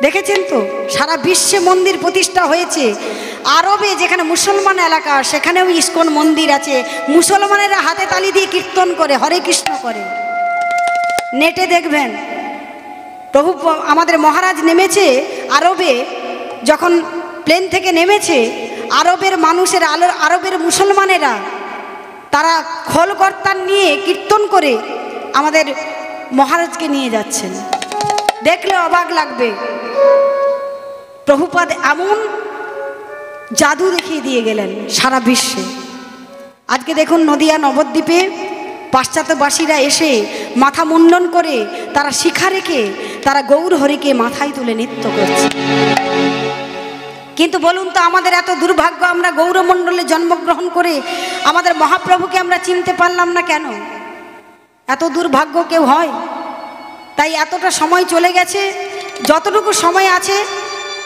দেখেছেন তো, সারা বিশ্বে মন্দির প্রতিষ্ঠা হয়েছে। আরবে যেখানে মুসলমান এলাকা, সেখানেও ইস্কন মন্দির আছে। মুসলমানেরা হাতে তালি দিয়ে কীর্তন করে, হরে কৃষ্ণ করে। নেটে দেখবেন, প্রভু আমাদের মহারাজ নেমেছে আরবে। যখন প্লেন থেকে নেমেছে, আরবের মানুষের, আরবের মুসলমানেরা তারা খোল কর্তান নিয়ে কীর্তন করে আমাদের মহারাজকে নিয়ে যাচ্ছেন। দেখলে অবাক লাগবে। প্রভুপাদ এমন জাদু দেখিয়ে দিয়ে গেলেন সারা বিশ্বে। আজকে দেখুন, নদিয়া নবদ্বীপে পাশ্চাত্যবাসীরা এসে মাথা মুন্ডন করে, তারা শিখা রেখে তারা গৌর হরিকে মাথায় তুলে নৃত্য করছে। কিন্তু বলুন তো, আমাদের এত দুর্ভাগ্য, আমরা গৌরমণ্ডলে জন্মগ্রহণ করে আমাদের মহাপ্রভুকে আমরা চিনতে পারলাম না কেন? এত দুর্ভাগ্য কেউ হয়? তাই এতটা সময় চলে গেছে, যতটুকু সময় আছে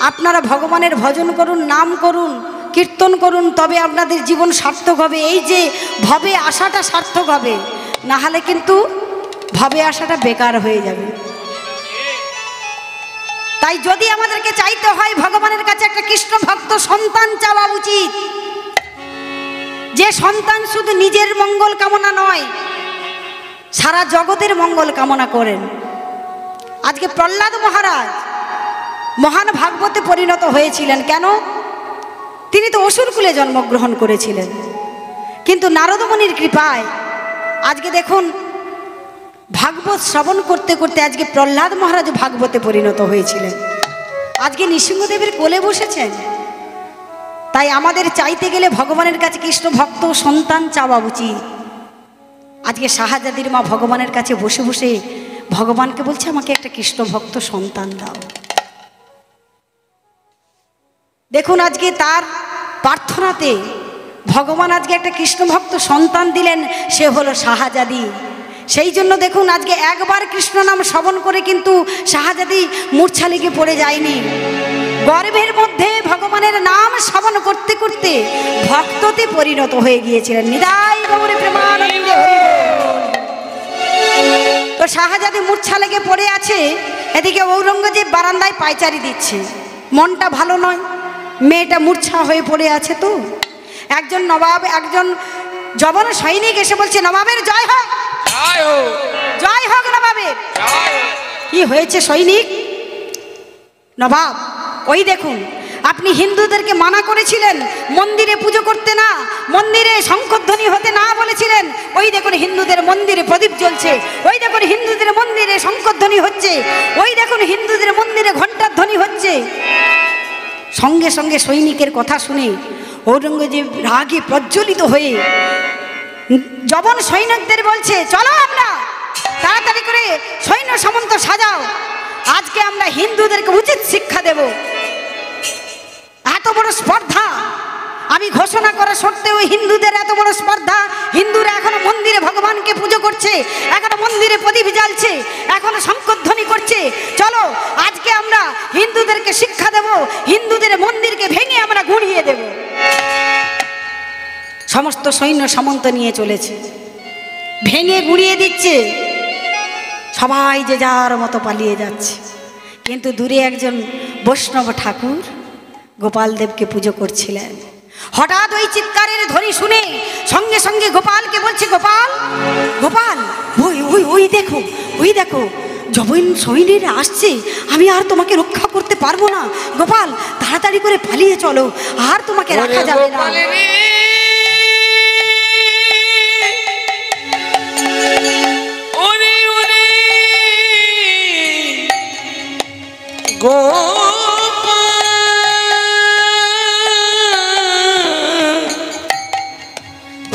আপনারা ভগবানের ভজন করুন, নাম করুন, কীর্তন করুন, তবে আপনাদের জীবন সার্থক হবে। এই যে ভবে আশাটা সার্থক হবে, না হলে কিন্তু ভবে আশাটা বেকার হয়ে যাবে। তাই যদি আমাদেরকে চাইতে হয়, ভগবানের কাছে একটা কৃষ্ণ ভক্ত সন্তান চাওয়া উচিত, যে সন্তান শুধু নিজের মঙ্গল কামনা নয়, সারা জগতের মঙ্গল কামনা করেন। আজকে প্রহ্লাদ মহারাজ মহান ভাগবতে পরিণত হয়েছিলেন কেন? তিনি তো অসুরকুলে জন্মগ্রহণ করেছিলেন, কিন্তু নারদমুনির কৃপায় আজকে দেখুন, ভাগবত শ্রবণ করতে করতে আজকে প্রহ্লাদ মহারাজ ভাগবতে পরিণত হয়েছিলেন। আজকে নৃসিংহদেবের কোলে বসেছেন। তাই আমাদের চাইতে গেলে ভগবানের কাছে কৃষ্ণ ভক্ত সন্তান চাওয়া উচিত। আজকে শাহজাদির মা ভগবানের কাছে বসে বসে ভগবানকে বলছে, আমাকে একটা কৃষ্ণ ভক্ত সন্তান দাও। দেখুন, আজকে তার প্রার্থনাতে ভগবান আজকে একটা কৃষ্ণ ভক্ত সন্তান দিলেন, সে হলো শাহজাদি। সেই জন্য দেখুন, আজকে একবার কৃষ্ণ নাম শ্রবণ করে কিন্তু শাহজাদি মূর্ছা লেগে পড়ে যায়নি। গর্ভের মধ্যে ভগবানের নাম শ্রবণ করতে করতে ভক্ততে পরিণত হয়ে গিয়েছিলেন। নিতাই গৌর প্রেমানন্দে হরি বল। তো শাহজাদি মূর্ছা লেগে পড়ে আছে, এদিকে ঔরঙ্গজেব বারান্দায় পায়চারি দিচ্ছে। মনটা ভালো নয়, মেয়েটা মূর্ছা হয়ে পড়ে আছে। তো একজন নবাব, একজন জবন সৈনিক এসে বলছে, নবাবের জয় হোক, জয় হোক নবাবের। কি হয়েছে সৈনিক? নবাব, ওই দেখুন, আপনি হিন্দুদেরকে মানা করেছিলেন মন্দিরে পুজো করতে না, মন্দিরে শঙ্খধ্বনি হতে না বলেছিলেন। ওই দেখুন, হিন্দুদের মন্দিরে প্রদীপ জ্বলছে, ওই দেখুন হিন্দুদের মন্দিরে শঙ্খধ্বনি হচ্ছে, ওই দেখুন হিন্দুদের মন্দিরে ঘণ্টার ধ্বনি হচ্ছে। সঙ্গে সঙ্গে সৈনিকের কথা শুনে ঔরঙ্গজেব রাগে প্রজ্বলিত হয়ে জবন সৈনিকদের বলছে, চলো আমরা তাড়াতাড়ি করে সৈন্য সামন্ত সাজাও, আজকে আমরা হিন্দুদেরকে উচিত শিক্ষা দেব। এত বড় স্পর্ধা আমি ঘোষণা করা সত্ত্বেও হিন্দুদের এত বড় স্পর্ধা। হিন্দুরা এখনো মন্দিরে ভগবানকে পুজো করছে, এখনো মন্দিরে প্রদীপ জ্বালছে, এখনো শঙ্খধ্বনি করছে। চলো আজকে আমরা হিন্দুদেরকে শিক্ষা দেব, হিন্দুদের মন্দিরকে ভেঙে আমরা গুঁড়িয়ে দেব। সমস্ত সৈন্য সামন্ত নিয়ে চলেছে, ভেঙে গুঁড়িয়ে দিচ্ছে। সবাই যে যার মতো পালিয়ে যাচ্ছে, কিন্তু দূরে একজন বৈষ্ণব ঠাকুর গোপাল দেবকে পুজো করছিলেন। হঠাৎ ওই চিৎকারের ধ্বনি শুনে সঙ্গে সঙ্গে গোপালকে বলছে, গোপাল গোপাল, ওই ওই ওই দেখো, ওই দেখো জবন সৈন্যরা আসছে, আমি আর তোমাকে রক্ষা করতে পারবো না। গোপাল, তাড়াতাড়ি করে পালিয়ে চলো, আর তোমাকে রাখা যাবে না।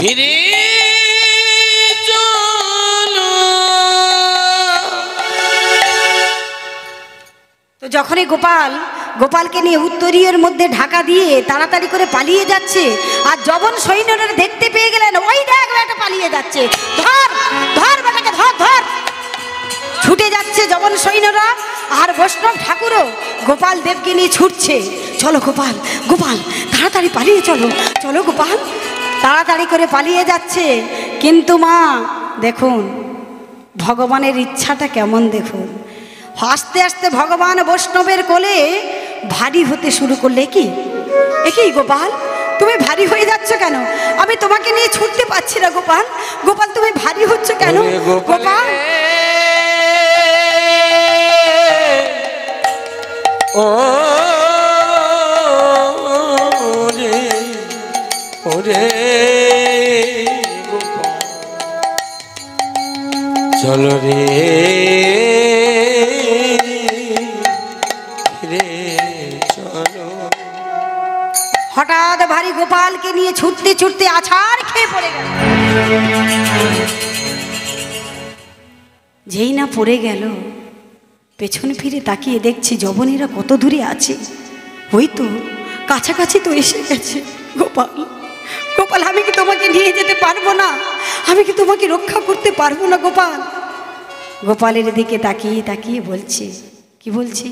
ফিরে চলো। তো যখনই গোপালকে নিয়ে উত্তরীয়ের মধ্যে ঢাকা দিয়ে তাড়াতাড়ি করে পালিয়ে যাচ্ছে, আর যবন সৈন্যরা দেখতে পেয়ে গেলেন, ওই দেখ বেটা পালিয়ে যাচ্ছে, ধর ধর বেটাকে ধর ধর। ছুটে যাচ্ছে যবন সৈন্যরা, আর বৈষ্ণব ঠাকুরও গোপাল দেবকে নিয়ে ছুটছে। চলো গোপাল, গোপাল তাড়াতাড়ি পালিয়ে চলো, চলো গোপাল। তাড়াতাড়ি করে পালিয়ে যাচ্ছে, কিন্তু মা দেখুন ভগবানের ইচ্ছাটা কেমন দেখুন। আস্তে আস্তে ভগবান বৈষ্ণবের কোলে ভারী হতে শুরু করলে। কি একই গোপাল, তুমি ভারী হয়ে যাচ্ছ কেন? আমি তোমাকে নিয়ে ছুটতে পারছি না গোপাল। গোপাল তুমি ভারী হচ্ছ কেন গোপাল? ও রে ওরে গোপাল, চলো রে রে চলো। হঠাৎ ভারী গোপালকে নিয়ে ছুটতে ছুটতে আছাড় খেয়ে পড়ে গেল। যেই না পড়ে গেল, পেছন ফিরে তাকিয়ে দেখছি যবনেরা কত দূরে আছে। ওই তো কাছাকাছি তো এসে গেছে। গোপাল, গোপাল আমি কি তোমাকে নিয়ে যেতে পারবো না? আমি কি তোমাকে রক্ষা করতে পারবো না গোপাল? গোপালের দিকে তাকিয়ে তাকিয়ে বলছে, কি বলছে?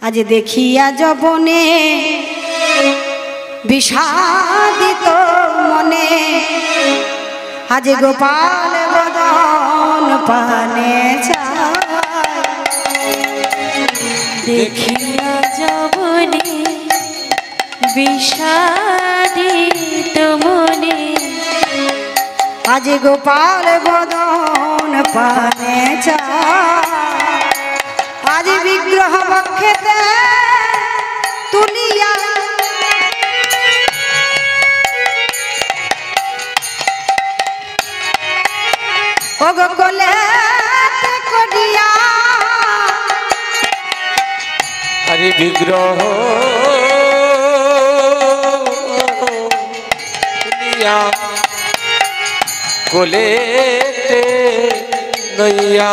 আজ দেখিয়া যবনে বিষাদিত মনে, আজ গোপাল বদন পানে চায়। দেখিয়া যবনে বিষাদিত মনে, আজ গোপাল বদন পানে চায়। আজ বিগ্রহ বক্ষেতে তুলিয়া ও গোকলে করিয়া, আরে বিগ্রহ কোলে নইয়া,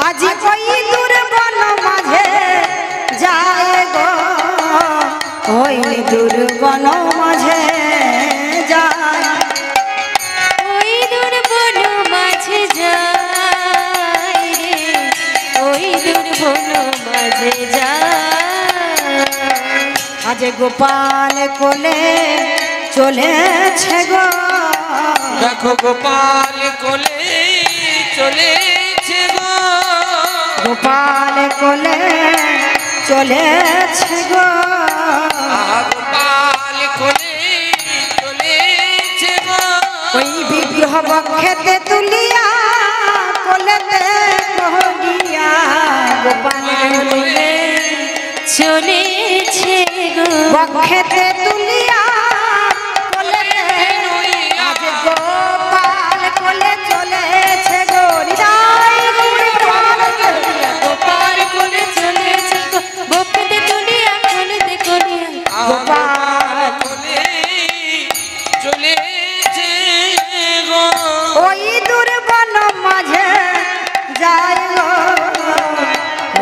আজ ওই দূর বন মাঝে যায় গো, ওই দূর বন মাঝে যায়। ওই দূর বন মাঝে যায় রে, ওই দূর বন মাঝে যায়। আজ গোপাল কোলে চলেছে গো, দেখো গোপাল কোলে চলেছে গো, গোপাল কোলে চলেছে গো। গোপাল কোলে চলেছে গো, ওই বিগ্রহ বক্ষেতে তুলিয়া কোলেতে করিয়া, গোপাল কোলে চলেছে গো, বক্ষেতে তুলিয়া কোলেতে, আজ গোপাল কোলে চলেছে গো। নিতাই গৌর প্রেমানন্দে। গোপাল কোলে চলেছে গো, বক্ষেতে তুলিয়া কোলেতে করিয়া। গোপাল কোলে চলেছে গো, ওই দূর বন মাঝে যায় গো,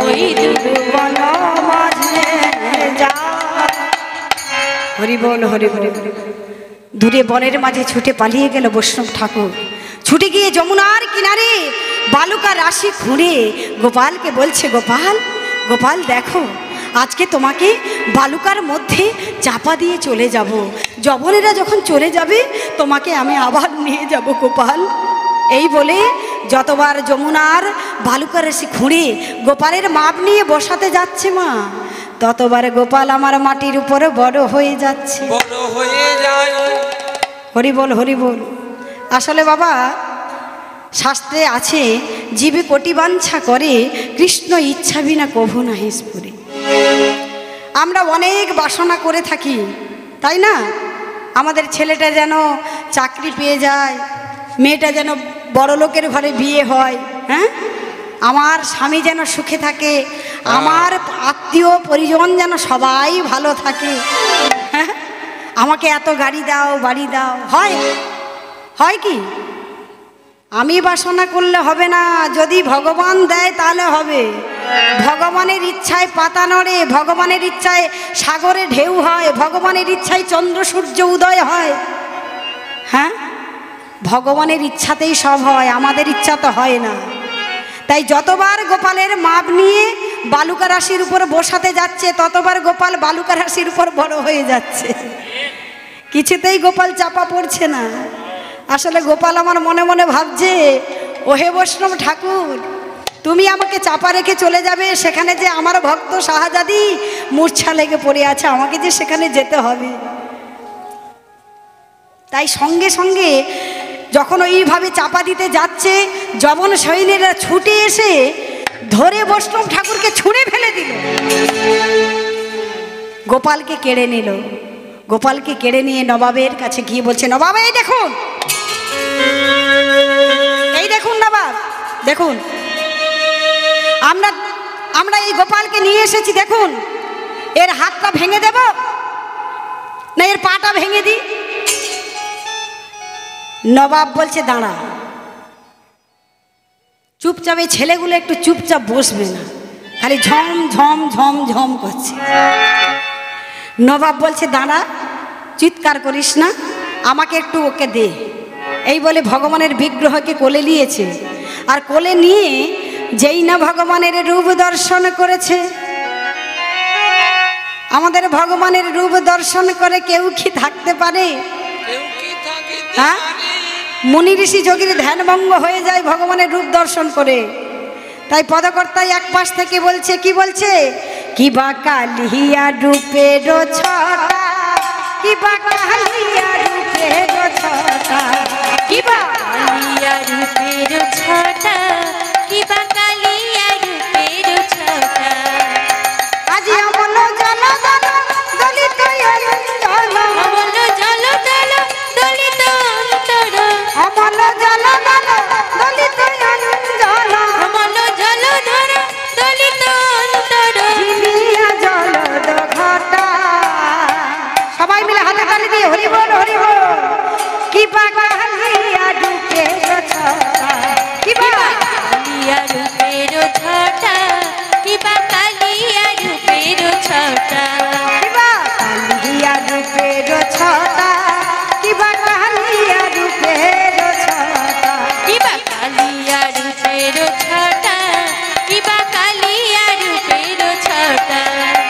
ওই দূর বন মাঝে যায়। হরি বল হরি বল। দূরে বনের মাঝে ছুটে পালিয়ে গেল বৈষ্ণব ঠাকুর। ছুটে গিয়ে যমুনার কিনারে বালুকা রাশি খুঁড়ে গোপালকে বলছে, গোপাল গোপাল দেখো আজকে তোমাকে বালুকার মধ্যে চাপা দিয়ে চলে যাব। যবনেরা যখন চলে যাবে তোমাকে আমি আবার নিয়ে যাব গোপাল। এই বলে যতবার যমুনার বালুকা রাশি খুঁড়ে গোপালের মাপ নিয়ে বসাতে যাচ্ছে মা, ততবার গোপাল আমার মাটির উপরে বড় হয়ে যাচ্ছে। বড় হয়ে যায়। হরি বল হরি বল। আসলে বাবা শাস্ত্রে আছে, জীবে কোটি বাঞ্ছা করে, কৃষ্ণ ইচ্ছা বিনা কভু নাহি স্ফুরে। আমরা অনেক বাসনা করে থাকি, তাই না? আমাদের ছেলেটা যেন চাকরি পেয়ে যায়, মেয়েটা যেন বড় লোকের ঘরে বিয়ে হয়, হ্যাঁ, আমার স্বামী যেন সুখে থাকে, আমার আত্মীয় পরিজন যেন সবাই ভালো থাকে, হ্যাঁ, আমাকে এত গাড়ি দাও বাড়ি দাও, হয়? হয় কি? আমি বাসনা করলে হবে না, যদি ভগবান দেয় তাহলে হবে। ভগবানের ইচ্ছায় পাতা নড়ে, ভগবানের ইচ্ছায় সাগরে ঢেউ হয়, ভগবানের ইচ্ছায় চন্দ্র সূর্য উদয় হয়। হ্যাঁ, ভগবানের ইচ্ছাতেই সব হয়, আমাদের ইচ্ছা তো হয় না। তাই যতবার গোপালের মাপ নিয়ে বালুকা রাশির উপর বসাতে যাচ্ছে, ততবার গোপাল বালুকা রাশির উপর বড় হয়ে যাচ্ছে। কিছুতেই গোপাল চাপা পড়ছে না। আসলে গোপাল আমার মনে মনে ভাবছে, ওহে বৈষ্ণব ঠাকুর, তুমি আমাকে চাপা রেখে চলে যাবে, সেখানে যে আমার ভক্ত শাহজাদি মূর্ছা লেগে পড়ে আছে, আমাকে যে সেখানে যেতে হবে। তাই সঙ্গে সঙ্গে যখন ওইভাবে চাপা দিতে যাচ্ছে, যবন সৈন্যেরা ছুটে এসে ধরে বৈষ্ণব ঠাকুরকে ছুঁড়ে ফেলে দিল, গোপালকে কেড়ে নিল। গোপালকে কেড়ে নিয়ে নবাবের কাছে গিয়ে বলছে, নবাব এই দেখুন, এই দেখুন নবাব, দেখুন আমরা এই গোপালকে নিয়ে এসেছি, দেখুন এর হাতটা ভেঙে দেব না এর পাটা ভেঙে দিই? নবাব বলছে, দাঁড়া, চুপচাপ এই ছেলেগুলো একটু চুপচাপ বসবে না, খালি ঝম ঝম ঝম ঝম করছে। নবাব বলছে, দাঁড়া, চিৎকার করিস না, আমাকে একটু ওকে দে। এই বলে ভগবানের বিগ্রহকে কোলে নিয়েছে। আর কোলে নিয়ে যেই না ভগবানের রূপ দর্শন করেছে, আমাদের ভগবানের রূপ দর্শন করে কেউ কি থাকতে পারে? হ্যাঁ, মুনি ঋষি যোগীর ধ্যানভঙ্গ হয়ে যায় ভগবানের রূপ দর্শন করে। তাই পদকর্তায় এক পাশ থেকে বলছে, কি বলছে? কিবা কালিয়া রূপের ছটা, কিবা কালিয়া রূপের ছটা, কিবা কালিয়া রূপের ছটা, কিবা কালিয়া রূপের ছটা। আজি অমল জল দল দলিত অন্তর, অমল জল দল দলিত অন্তর, অমল জল দল দলিত অন্তর, অমল জল ধর দলিত অন্তর, ঝিলিয়া জল ঘটা। সবাই মিলে হাতে তালি দিয়ে হরি বল হরি বল। কিবা কালিয়া রূপের ছটা, কিবা কালিয়া রূপের ছটা, কিবা কালিয়া রূপের ছটা, কিবা কালিয়া রূপের ছটা, কিবা কালিয়া রূপের ছটা, কিবা কালিয়া রূপের ছটা, কিবা কালিয়া রূপের ছটা,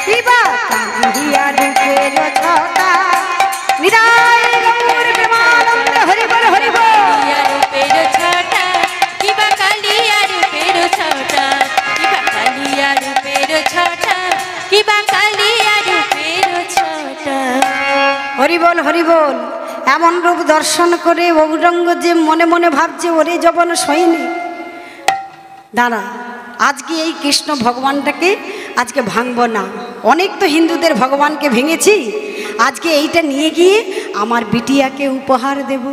কিবা কালিয়া রূপের ছটা। নিরায় গৌর প্রেমানন্দ হরি বল হরি বল। কালিয়া রূপের ছটা, কিবা কালিয়া রূপের ছটা, কিবা কালিয়া রূপের ছটা, কিবা কালিয়া রূপের ছটা। হরি বল হরি বল। এমন রূপ দর্শন করে ঔরঙ্গজেব মনে মনে ভাবছে, ওরে যবন সৈনিক, দাঁড়া, আজকে এই কৃষ্ণ ভগবানটাকে আজকে ভাঙবো না। অনেক তো হিন্দুদের ভগবানকে ভেঙেছি, আজকে এইটা নিয়ে গিয়ে আমার বিটিয়াকে উপহার দেব।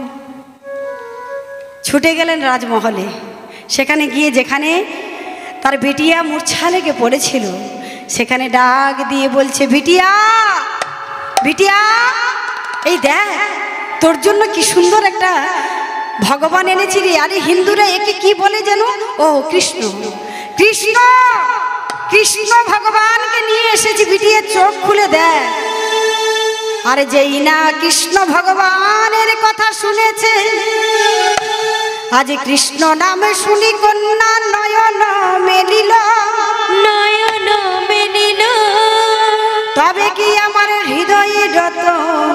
ছুটে গেলেন রাজমহলে। সেখানে গিয়ে যেখানে তার বিটিয়া মূর্ছা লেগে পড়েছিল, সেখানে ডাক দিয়ে বলছে, বিটিয়া, বিটিয়া, এই দেখ তোর জন্য কি সুন্দর একটা ভগবান এনেছি রে। আরে হিন্দুরা একে কি বলে যেন? ও কৃষ্ণ, কৃষ্ণ, কৃষ্ণ ভগবানকে নিয়ে এসেছি, বিটিয়ে চোখ খুলে দেখ। আরে যেই না কৃষ্ণ ভগবানের কথা শুনেছে, আজ কৃষ্ণ নামে শুনি কন্যা নয়ন মেলিল, নয়ন মেলিল, তবে কি আমার হৃদয়ে রতন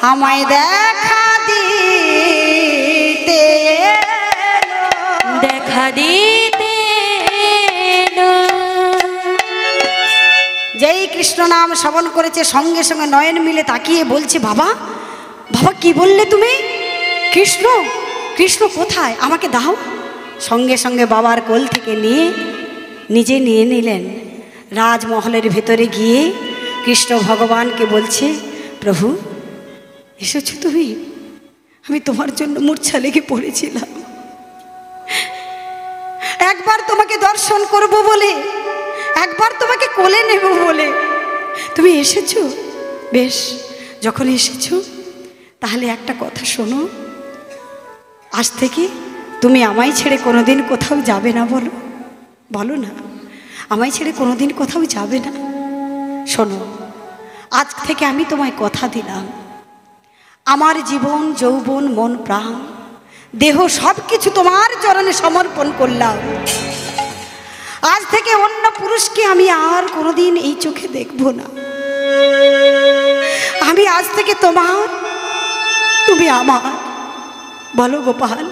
আমায় দেখা দিতে এলো। দেখা দিতে এলো। যেই কৃষ্ণ নাম শ্রবণ করেছে, সঙ্গে সঙ্গে নয়ন মিলে তাকিয়ে বলছে, বাবা, বাবা কি বললে তুমি? কৃষ্ণ, কৃষ্ণ কোথায়? আমাকে দাও। সঙ্গে সঙ্গে বাবার কোল থেকে নিয়ে নিজে নিয়ে নিলেন। রাজমহলের ভেতরে গিয়ে কৃষ্ণ ভগবানকে বলছে, প্রভু এসেছো তুমি? আমি তোমার জন্য মূর্ছা লেগে পড়েছিলাম, একবার তোমাকে দর্শন করব বলে, একবার তোমাকে কোলে নেব বলে তুমি এসেছো। বেশ, যখন এসেছো তাহলে একটা কথা শোনো, আজ থেকে তুমি আমায় ছেড়ে কোনোদিন কোথাও যাবে না, বলো বলো না, আমায় ছেড়ে কোনোদিন কোথাও যাবে না। শোনো, আজ থেকে আমি তোমায় কথা দিলাম, আমার জীবন যৌবন মন প্রাণ দেহ সব কিছু তোমার চরণে সমর্পণ করলাম। আজ থেকে অন্য পুরুষকে আমি আর কোনোদিন এই চোখে দেখব না। আমি আজ থেকে তোমার, তুমি আমার। বলো গোপাল,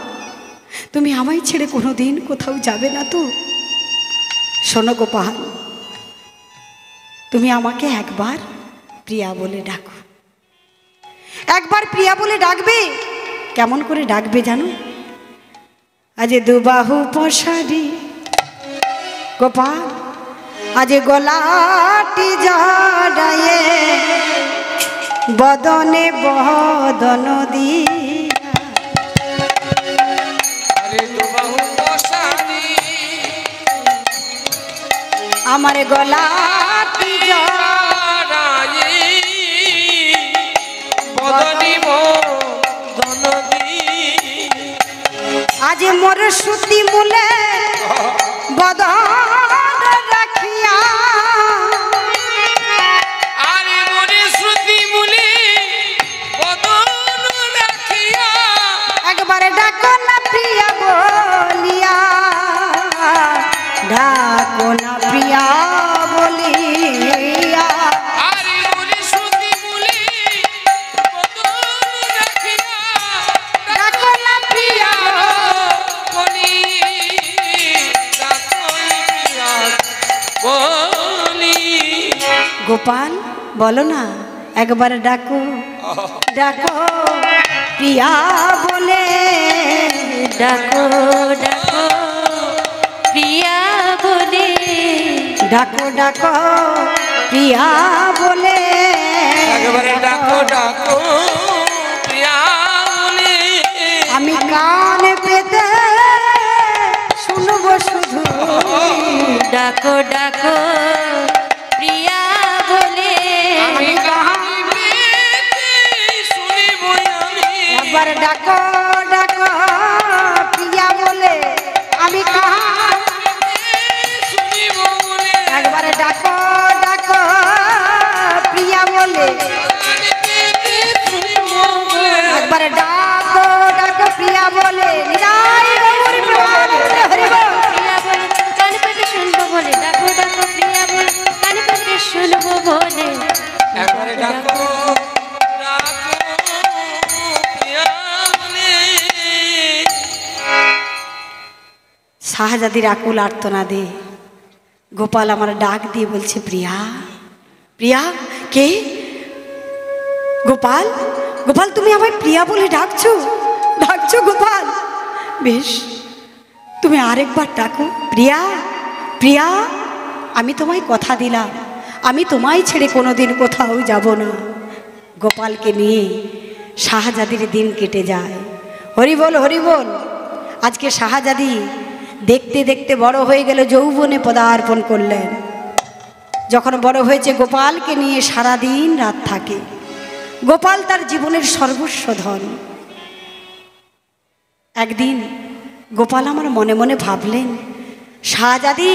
তুমি আমায় ছেড়ে কোনোদিন কোথাও যাবে না তো? শোনো গোপাল, তুমি আমাকে একবার প্রিয়া বলে ডাকো, একবার প্রিয়া বলে ডাকবে। কেমন করে ডাকবে জানো? আজ দুবাহু পশারি গোপাল, আজ গলাটি জড়ায়ে বদনে বদন দিয়া, আরে দুবাহু পশারি আমার গলাটি জড়ায়ে বদনি বদন দিয়া, আজ মোর সুতি মূলে বদন রাখিয়া, আরে মোরে শ্রুতি মূলে বদন রাখিয়া, একবার ডাকো না প্রিয়া বলিয়া, ডাকো না প্রিয়া বলিয়া, আরে মোরে শ্রুতি মূলে বদন রাখিয়া, ডাকো না প্রিয়া বলি ডাকোই প্রিয়া বলি। গোপাল বলো না, একবার ডাকো ডাকো প্রিয়া বলে, ডাকো ডাকো প্রিয়া বলে, ডাকো ডাকো প্রিয়া বলে, একবারে ডাকো ডাকো প্রিয়া বলি। আমি কান পেতে শুনবো শুধু, ডাকো ডাকো প্রিয়া বলে, আমি কাহানি পেতে শুনিব আমি, একবার ডাকো ডাকো প্রিয়া বলে, আমি কান শুনিব বলে, একবার ডাকো ডাকো প্রিয়া বলে, কাহানি পেতে শুনিব বলে, একবার ডাকো ডাকো প্রিয়া বলে, নিরাই গৌর প্রেমানন্দ হরি বল। প্রিয়া বলে কান পেতে শুনবো বলে, ডাকো ডাকো প্রিয়া বলে কান পেতে শুনবো বলে, একবারে ডাকো ডাকো প্রিয়া বলি। শাহজাদির আকুল আর্তনাদে গোপাল আমার ডাক দিয়ে বলছে, প্রিয়া প্রিয়া। কে? গোপাল, গোপাল তুমি আমায় প্রিয়া বলে ডাকছো, ডাকছো গোপাল? বেশ, তুমি আরেকবার ডাকো, প্রিয়া প্রিয়া। আমি তোমায় কথা দিলাম, আমি তোমায় ছেড়ে কোনোদিন কোথাও যাব না। গোপালকে নিয়ে শাহজাদির দিন কেটে যায়। হরি বল হরি বল। আজকে শাহজাদি দেখতে দেখতে বড় হয়ে গেল, যৌবনে পদার্পণ করলেন। যখন বড় হয়েছে গোপালকে নিয়ে সারা দিন রাত থাকে। গোপাল তার জীবনের সর্বস্ব ধন। একদিন গোপাল আমার মনে মনে ভাবলেন, শাহজাদি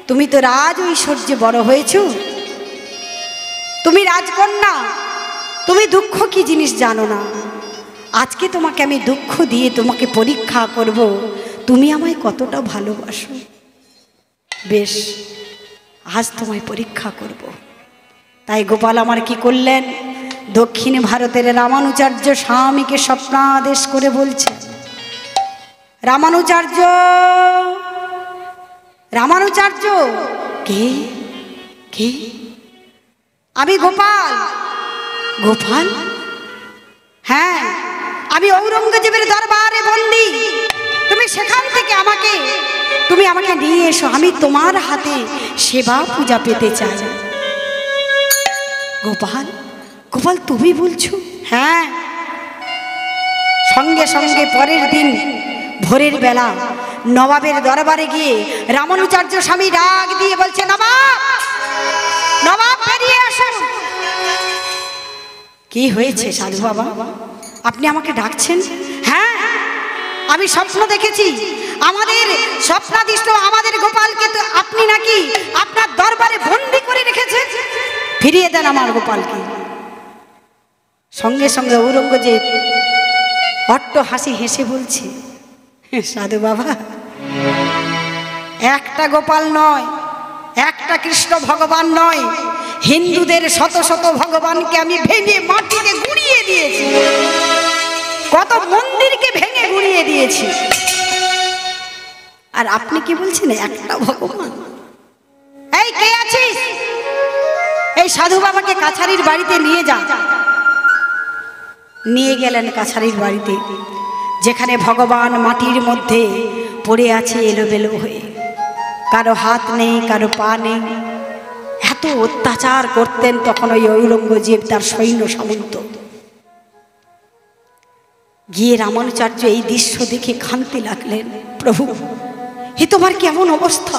তুমি তো রাজ ঐশ্বর্যে বড় হয়েছ, তুমি রাজকন্যা, তুমি দুঃখ কি জিনিস জানো না। আজকে তোমাকে আমি দুঃখ দিয়ে তোমাকে পরীক্ষা করব, তুমি আমায় কতটা ভালোবাসো। বেশ, আজ তোমায় পরীক্ষা করব। তাই গোপাল আমার কি করলেন, দক্ষিণ ভারতের রামানুচার্য স্বামীকে স্বপ্নাদেশ করে বলছে, রামানুচার্য রামানুচার্য। কে? কে? আমি গোপাল। গোপাল? হ্যাঁ, আমি ঔরঙ্গজেবের দরবারে বন্দী। তুমি সেখান থেকে তুমি আমাকে নিয়ে এসো, আমি তোমার হাতে সেবা পূজা পেতে চাই। গোপাল, গোপাল তুমি বলছো? হ্যাঁ। সঙ্গে সঙ্গে পরের দিন ভোরের বেলা নবাবের দরবারে গিয়ে রামানুচার্য স্বামী ডাক দিয়ে বলছে, নবাব, নবাব বেরিয়ে আসুন। কি হয়েছে সাধু বাবা, আপনি আমাকে ডাকছেন? হ্যাঁ, আমি স্বপ্ন দেখেছি, আমাদের স্বপ্নাদিষ্ট আমাদের গোপালকে তো আপনি নাকি আপনার দরবারে বন্দি করে রেখেছেন। ফিরিয়ে দেন আমার গোপালকে। সঙ্গে সঙ্গে ঔরঙ্গজেব অট্ট হাসি হেসে বলছে, সাধু বাবা, একটা গোপাল নয়, একটা কৃষ্ণ ভগবান নয়, হিন্দুদের শত শত ভগবানকে আমি ভেঙে মাটিতে গুঁড়িয়ে দিয়েছি, কত মন্দিরকে ভেঙে গুঁড়িয়ে দিয়েছি, আর আপনি কি বলছেন একটা ভগবান? এই কে আছিস? এই সাধু বাবাকে কাছারির বাড়িতে নিয়ে যা। নিয়ে গেলেন কাছারির বাড়িতে, যেখানে ভগবান মাটির মধ্যে পড়ে আছে এলোমেলো হয়ে, কারো হাত নেই, কারো পা নেই। এত অত্যাচার করতেন তখন ওই ঔরঙ্গজেব, তার সৈন্য সামন্ত। গিয়ে রামানুচার্য এই দৃশ্য দেখে কাঁদতে লাগলেন, প্রভু এ তোমার কেমন অবস্থা?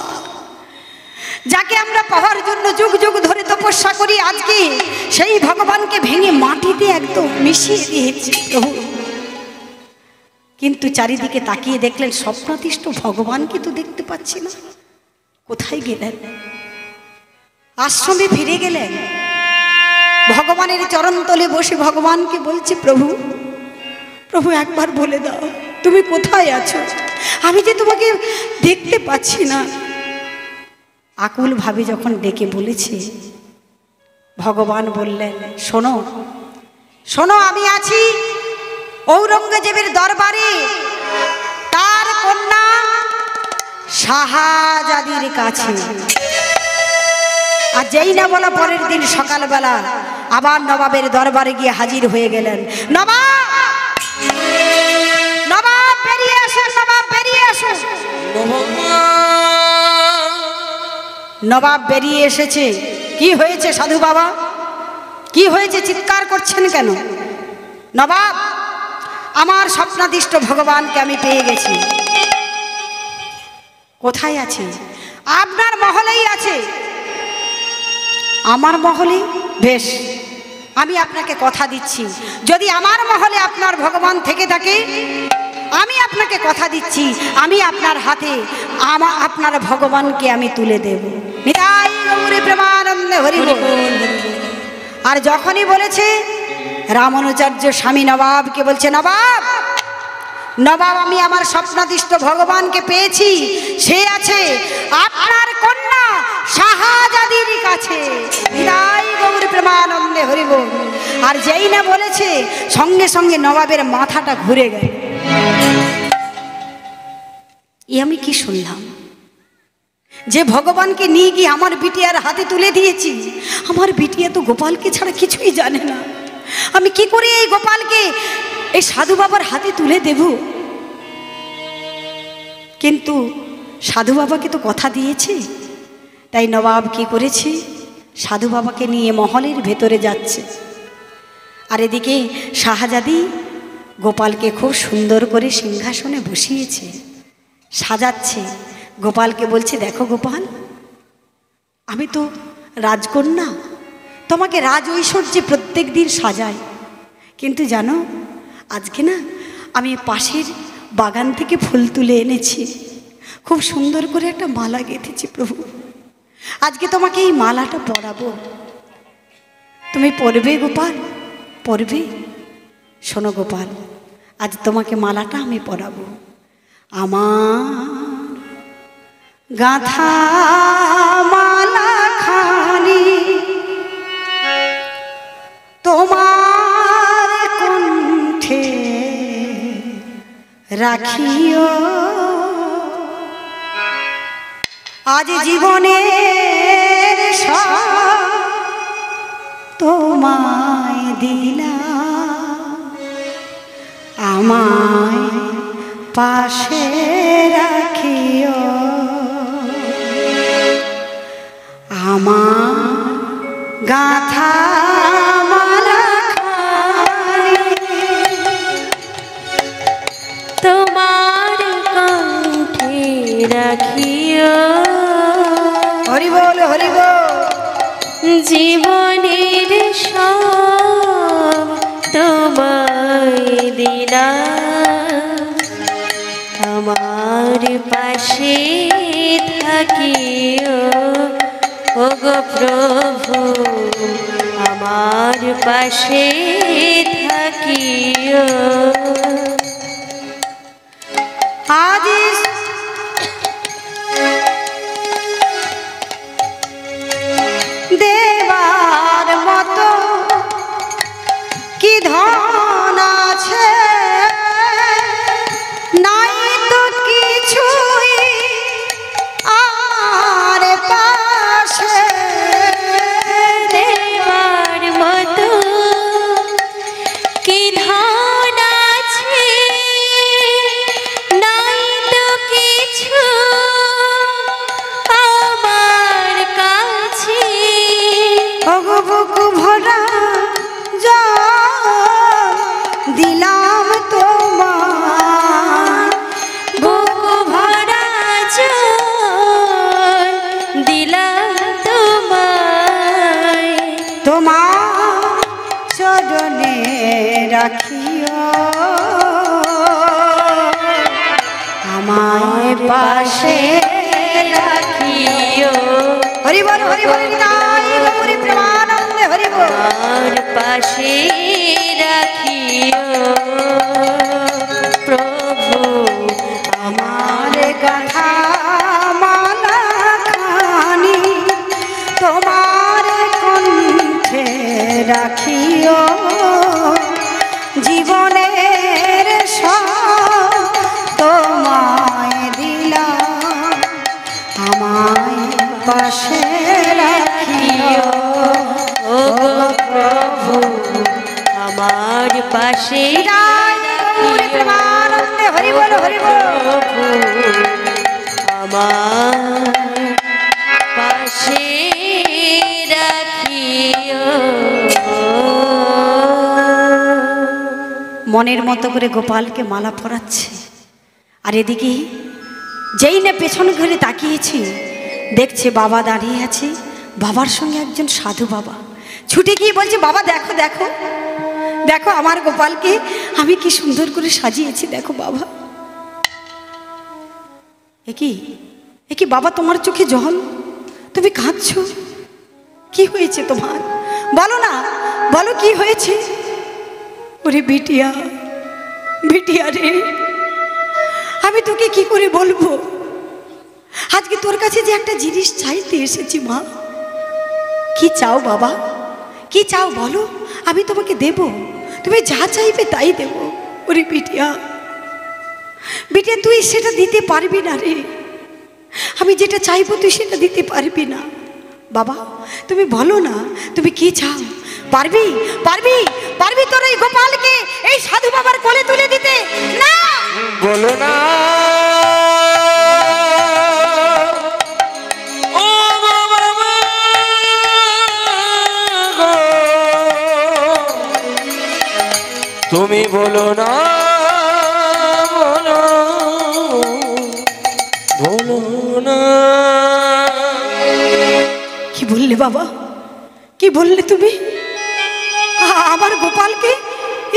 যাকে আমরা পাওয়ার জন্য যুগ যুগ ধরে তপস্যা করি, আজকে সেই ভগবানকে ভেঙে মাটিতে একদম মিশিয়ে দিয়েছি প্রভু। কিন্তু চারিদিকে তাকিয়ে দেখলেন স্বপ্নাদিষ্ট ভগবানকে তো দেখতে পাচ্ছি না, কোথায় গেলেন? আশ্রমে ফিরে গেলেন, ভগবানের চরণতলে বসে ভগবানকে বলছে, প্রভু প্রভু একবার বলে দাও তুমি কোথায় আছো, আমি যে তোমাকে দেখতে পাচ্ছি না। আকুল ভাবে যখন ডেকে বলেছে, ভগবান বললেন, শোনো শোনো, আমি আছি ঔরঙ্গজেবের দরবারে, তার কন্যা শাহজাদির কাছে। আর যেই না বলা পরের দিন সকালবেলা আবার নবাবের দরবারে গিয়ে হাজির হয়ে গেলেন। নবাব, নবাব বেরিয়ে আসুন, নবাব বেরিয়ে আসুন। নবাব বেরিয়ে এসেছে। কি হয়েছে সাধু বাবা, কি হয়েছে, চিৎকার করছেন কেন? নবাব, আমার স্বপ্নাদিষ্ট ভগবানকে আমি পেয়ে গেছি। কোথায় আছে? আপনার মহলেই আছে। আমার মহলে? বেশ, আমি আপনাকে কথা দিচ্ছি, যদি আমার মহলে আপনার ভগবান থেকে থাকে, আমি আপনাকে কথা দিচ্ছি, আমি আপনার হাতে আপনার ভগবানকে আমি তুলে দেব। নিতাই গৌরী প্রেমানন্দে হরি বল। আর যখনই বলেছে, রামানুচার্য স্বামী নবাবকে বলছে, নবাব নবাব, আমি আমার স্বপ্নাদিষ্ট ভগবানকে পেয়েছি, সে আছে আপনার কন্যা শাহজাদির কাছে। নিতাই গৌরী প্রেমানন্দে হরি বল। আর যেই না বলেছে, সঙ্গে সঙ্গে নবাবের মাথাটা ঘুরে গেল। আমি কি শুনলাম? যে ভগবানকে নিয়ে গিয়ে আমার বিটিয়ার হাতে তুলে দিয়েছি, আমার বিটিয়া তো গোপালকে ছাড়া কিছুই জানে না। আমি কি করে এই গোপালকে এই সাধু বাবার হাতে তুলে দেব? কিন্তু সাধু বাবাকে তো কথা দিয়েছে, তাই নবাব কি করেছে, সাধু বাবাকে নিয়ে মহলের ভেতরে যাচ্ছে। আর এদিকে শাহজাদি গোপালকে খুব সুন্দর করে সিংহাসনে বসিয়েছে, সাজাচ্ছে। গোপালকে বলছে, দেখো গোপাল, আমি তো রাজকন্যা, তোমাকে রাজ ঐশ্বর্যে প্রত্যেক দিন সাজাই, কিন্তু জানো আজকে না আমি পাশের বাগান থেকে ফুল তুলে এনেছি, খুব সুন্দর করে একটা মালা গেঁথেছি প্রভু, আজকে তোমাকে এই মালাটা পরাবো, তুমি পরবে গোপাল, পরবে? শোনো গোপাল, আজ তোমাকে মালাটা আমি পরাবো। আমার গাঁথা মালা খানি তোমার কণ্ঠে রাখিও, আজ জীবনের সব তোমায় দিলাম, আমায় পাশে রাখিও, আমার গাঁথা মালা খানি তোমার কণ্ঠে রাখিও, হরি বল হরি বল। জীবনের সব তোমায় দিলাম, আমার পাশে থাকিও ওগো প্রভু, আমার পাশে থাকিও। আজ দেবার মতো কি ধন আছে, নাই তো কিছুই আর পাশে। দেওয়ার মতো কি ধন আছে, নাই তো কিছু আমার কাছে। ওগো বুক ভরা জল দিলাম তোমার, বুক ভরা জল দিলাম তোমায়, তোমার চরণে রাখিও আমায় পাশে রাখিও। হরি বল হরি বল নিতাই গৌরী প্রেমানন্দে হরি বল। আমার পাশে রাখিও প্রভু, আমার গাথা মালা খানি তোমার কণ্ঠে রাখিও, জীবনের সব তোমায় দিলাম, আমায় পাশে রাখিও। ও প্রভু, আমার পাশে গৌরী প্রেমানন্দে হরি বল হরি বল। প্রভু, আমার পাশে রাখিও। মনের মতো করে গোপালকে মালা পরাচ্ছে, আর এদিকে যেই না পেছন ঘুরে তাকিয়েছি, দেখছে বাবা দাঁড়িয়ে আছে, বাবার সঙ্গে একজন সাধু বাবা ছুটে গিয়ে বলছে, বাবা দেখো দেখো দেখো আমার গোপালকে আমি কি সুন্দর করে সাজিয়েছি, দেখো বাবা। একি বাবা, তোমার চোখে জল, তুমি কাঁদছো, কি হয়েছে তোমার? বলো না, বলো কি হয়েছে? ওরে বিটিয়া, বিটিয়া রে, আমি তোকে কি করে বলবো, আজকে তোর কাছে যে একটা জিনিস চাইতে এসেছি মা। কি চাও বাবা, কি চাও বলো, আমি তোমাকে দেব, তুমি যা চাইবে তাই দেব। ওরে বিটিয়া, বিটিয়া তুই সেটা দিতে পারবি না রে, আমি যেটা চাইবো তুই সেটা দিতে পারবি না। বাবা তুমি বলো না, তুমি কি চাও? পারবি পারবি পারবি তোর এই গোপালকে এই সাধু বাবার কোলে তুলে দিতে? না বলো না ও বাবা গো, তুমি বলো না, বলো বলো না। কি বললে বাবা, কি বললে তুমি? আমার গোপালকে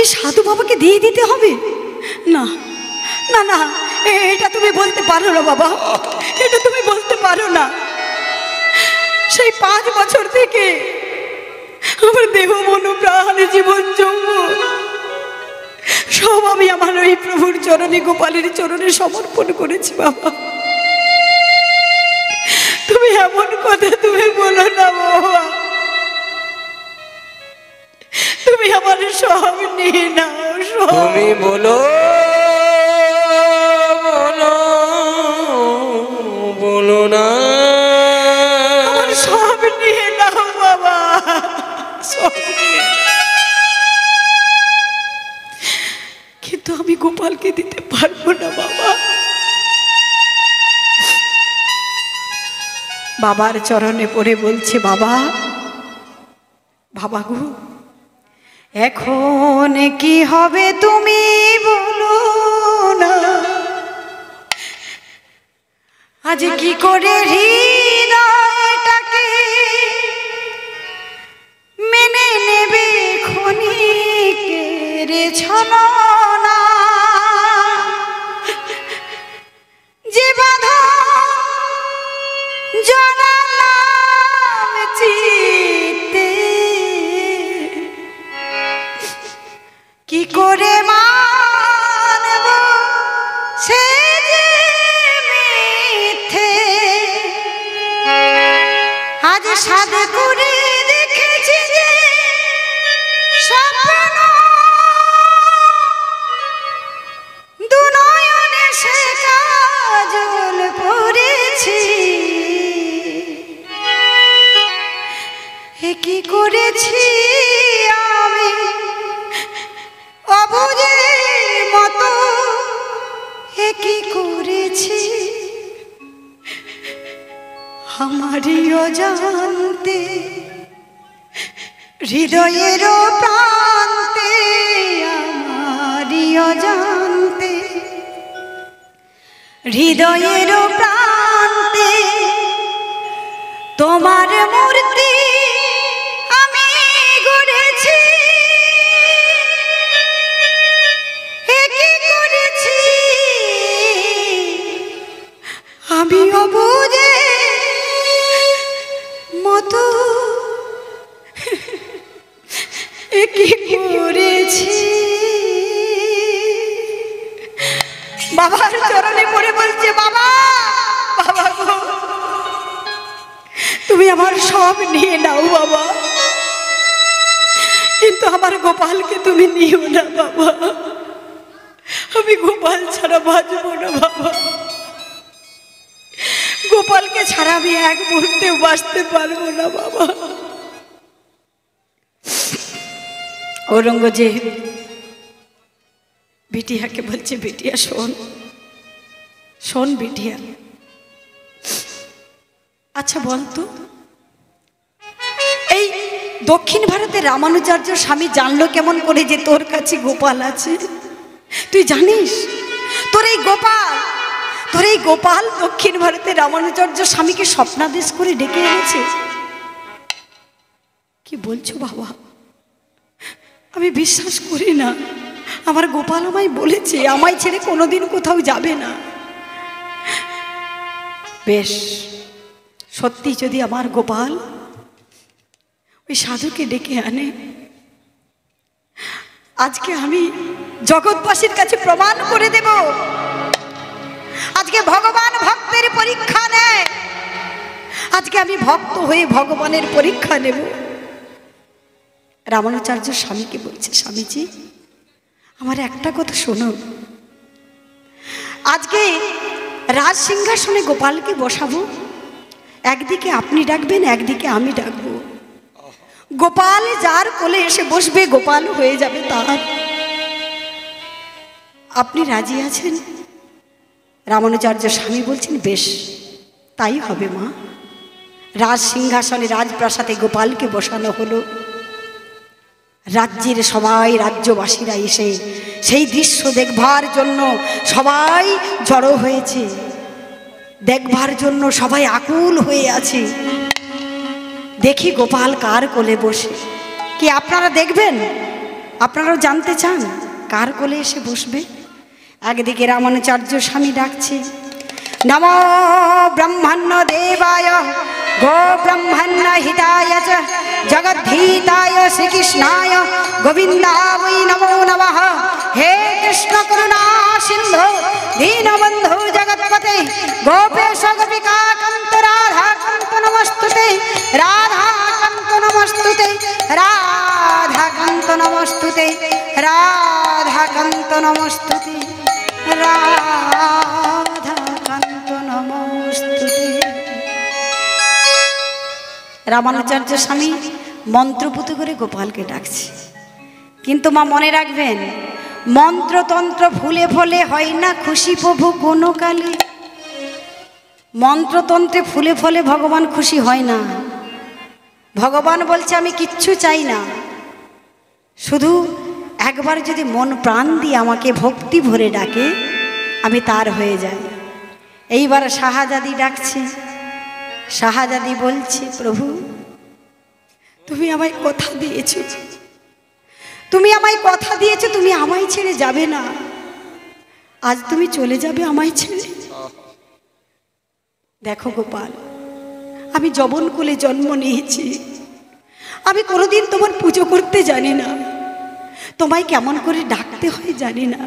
এই সাধু বাবাকে দিয়ে দিতে হবে? না না না, এটা তুমি বলতে পারো না বাবা, এটা তুমি বলতে পারো না। সেই 5 বছর থেকে আমার দেহ মন প্রাণ জীবন যৌবন সব আমি আমার ওই প্রভুর চরণে, গোপালের চরণে সমর্পণ করেছি বাবা। তুমি এমন কথা তুমি বলো না বাবা, তুমি আমার সব নিয়ে নাও, সব। তুমি বলো বলো বলো না, আমার সব নিয়ে নাও বাবা, সব নিয়ে নাও। কিন্তু আমি গোপালকে দিতে পারবো না বাবা। বাবার চরণে পড়ে বলছে, বাবা বাবা গো, এখন কি হবে তুমি বলো না, আজ কি করে হৃদয়টাকে মেনে নেবে ক্ষণিকে ছলো না যে বাধা জড়ালাম চিত্তে কি করে মানব সে যে মিথ্যে আজ সাধে করে দেখেছি যে স্বপ্ন দুনয়নে সে কাজল পড়েছি এ কি করেছি আমি অবুঝের মতো এ কি করেছি আমারই অজান্তে হৃদয়ের প্রান্তে আমারই অজান্তে হৃদয়ের প্রান্তে তোমার মূর্তি আমি গড়েছি এ কি করেছি আমি অবুঝে মতো এ কি করেছি বাবার চরণে পড়ে বলছে বাবা বাবা গো তুমি আমার সব নিয়ে নাও বাবা কিন্তু আমার গোপালকে তুমি নিও না বাবা আমি গোপাল ছাড়া বাঁচবো না বাবা গোপালকে ছাড়া আমি এক মুহূর্তেও বাঁচতে পারবো না বাবা औरंगजेब बिटिया के बच्चे बिटिया शोन शोन बिटिया अच्छा बोल तो এই দক্ষিণ ভারতে রামানুজার্য স্বামী জানলো কেমন করে যে তোর কাছে গোপাল আছে তুই জানিস তোর এই গোপাল দক্ষিণ ভারতে রামানুজার্য স্বামীকে স্বপ্নাদেশ করে ডেকে এনেছে কি বলছো বাবা আমি বিশ্বাস করি না আমার গোপাল আমায় বলেছে আমায় ছেড়ে কোনোদিন কোথাও যাবে না বেশ সত্যি যদি আমার গোপাল ওই সাধুকে ডেকে আনে আজকে আমি জগৎবাসীর কাছে প্রমাণ করে দেব আজকে ভগবান ভক্তের পরীক্ষা নেয় আজকে আমি ভক্ত হয়ে ভগবানের পরীক্ষা নেব রামানুচার্য স্বামীকে বলছে স্বামীজি আমার একটা কথা শোনো আজকে রাজ সিংহাসনে গোপালকে বসাবো একদিকে আপনি ডাকবেন একদিকে আমি ডাকবো গোপাল যার কোলে এসে বসবে গোপাল হয়ে যাবে তার আপনি রাজি আছেন রামানুচার্য স্বামী বলছেন বেশ তাই হবে মা রাজ সিংহাসনে রাজপ্রাসাদে গোপালকে বসানো হলো রাজ্যের সবাই রাজ্যবাসীরা এসে সেই দৃশ্য দেখবার জন্য সবাই জড়ো হয়েছে দেখবার জন্য সবাই আকুল হয়ে আছে দেখি গোপাল কার কোলে বসে কি আপনারা দেখবেন আপনারাও জানতে চান কার কোলে এসে বসবে একদিকে রামানুচার্য স্বামী ডাকছে নমো ব্রহ্মণ্য দেবায় গো ব্রহ্মণ্য হিতায় চ জগদ্ধিতায় শ্রীকৃষ্ণায় গোবিন্দায় নমো নমঃ হে কৃষ্ণ করুণা সিন্ধু দীনবন্ধু জগৎপতে গোপেশ গোপিকা কান্ত রাধা কান্ত নমস্তুতে রাধা কান্ত নমস্তুতে রাধা কান্ত নমস্তুতে রাধা কান্ত নমস্তুতে রাধা কান্ত নমস্তুতে রামানুচার্য স্বামী মন্ত্রপুত করে গোপালকে ডাকছে কিন্তু মা মনে রাখবেন মন্ত্রতন্ত্র ফুলে ফলে হয় না খুশি প্রভু কোনো কালে মন্ত্রতন্ত্রে ফুলে ফলে ভগবান খুশি হয় না ভগবান বলছে আমি কিচ্ছু চাই না শুধু একবার যদি মন প্রাণ দিয়ে আমাকে ভক্তি ভরে ডাকে আমি তার হয়ে যাই এইবার শাহজাদি ডাকছে শাহজাদি বলছে প্রভু তুমি আমায় কথা দিয়েছো তুমি আমায় কথা দিয়েছো তুমি আমায় ছেড়ে যাবে না, আজ তুমি চলে যাবে আমায় ছেড়ে। দেখো গোপাল, আমি যবন কুলে জন্ম নিয়েছি, আমি কোনোদিন তোমার পুজো করতে জানি না, তোমায় কেমন করে ডাকতে হয় জানি না,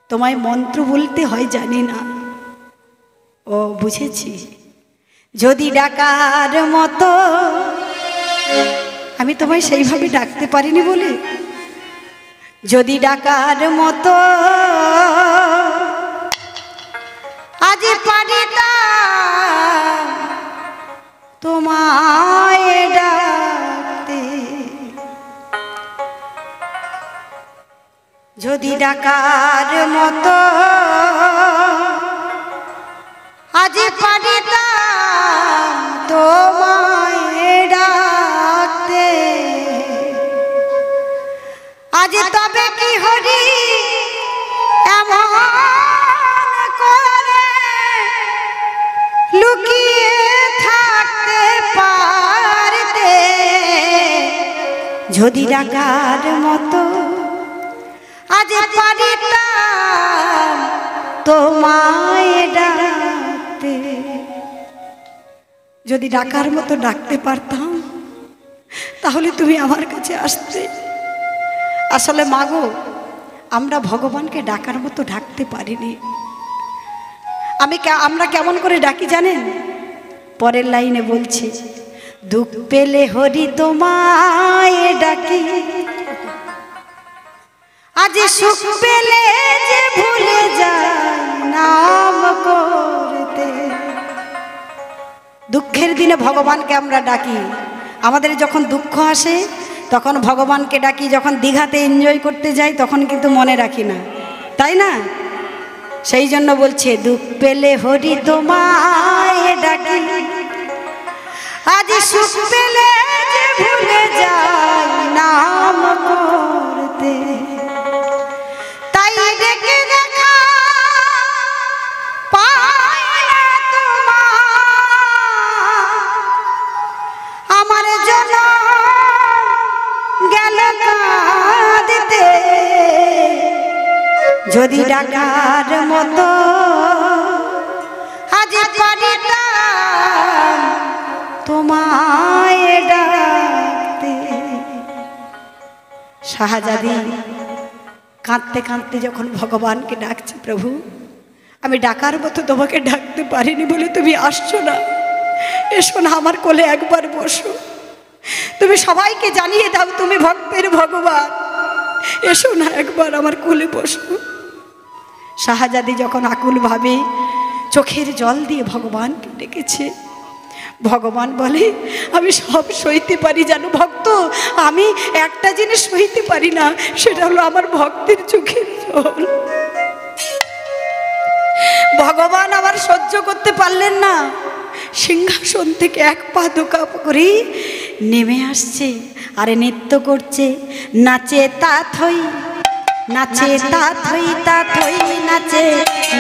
তোমায় মন্ত্র বলতে হয় জানি না। ও বুঝেছি, যদি ডাকার মতো আমি তোমায় সেইভাবে ডাকতে পারিনি বলে, যদি ডাকার মতো আজ পারিতাম তোমায় ডাকতে, যদি ডাকার মতো আজ পারিতাম তোমায় ডাকতে, আজ তবে কি হরি এমন করে লুকিয়ে থাকতে পারতে, যদি ডাকার মতো আজ পারিতাম তোমায় ডাকতে, যদি ডাকার মতো ডাকতে পারতাম তাহলে তুমি আমার কাছে আসতে। আসলে মাগো, আমরা ভগবানকে ডাকার মতো ডাকতে পারিনি। আমরা কেমন করে ডাকি জানেন? পরের লাইনে বলছি, দুঃখ পেলে হরি তোমায় ডাকি, আজ সুখ পেলে যে ভুলে যায় নাম করতে। দুঃখের দিনে ভগবানকে আমরা ডাকি, আমাদের যখন দুঃখ আসে তখন ভগবানকে ডাকি, যখন দীঘাতে এনজয় করতে যাই তখন কিন্তু মনে রাখি না, তাই না? সেই জন্য বলছে, দুঃখ পেলে হরি তোমায় ডাকি, আজ সুখ পেলে যে ভুলে যায় নাম করতে। তাই ডেকে দেখা পায় না তোমার, আমার জন্য গেল কাঁদতে, যদি ডাকার মতো আজ পারিতাম তোমায় ডাকতে। শাহজাদি কাঁদতে কাঁদতে যখন ভগবানকে ডাকছে, প্রভু আমি ডাকার মতো তোমাকে ডাকতে পারিনি বলে তুমি আসছো না, এসো না আমার কোলে একবার বসো, তুমি সবাইকে জানিয়ে দাও তুমি ভক্তের ভগবান, এসো না একবার আমার কোলে বসো। শাহজাদি যখন আকুল ভাবে চোখের জল দিয়ে ভগবানকে ডেকেছে, ভগবান বলে, আমি সব সইতে পারি জানো ভক্ত, আমি একটা জিনিস সইতে পারি না, সেটা হলো আমার ভক্তের চোখের জল। ভগবান আবার সহ্য করতে পারলেন না, সিংহাসন থেকে এক পা দোকা করে নেমে আসছে, আরে নৃত্য করছে, নাচে তা থই, নাচে তা থই, তা থই নাচে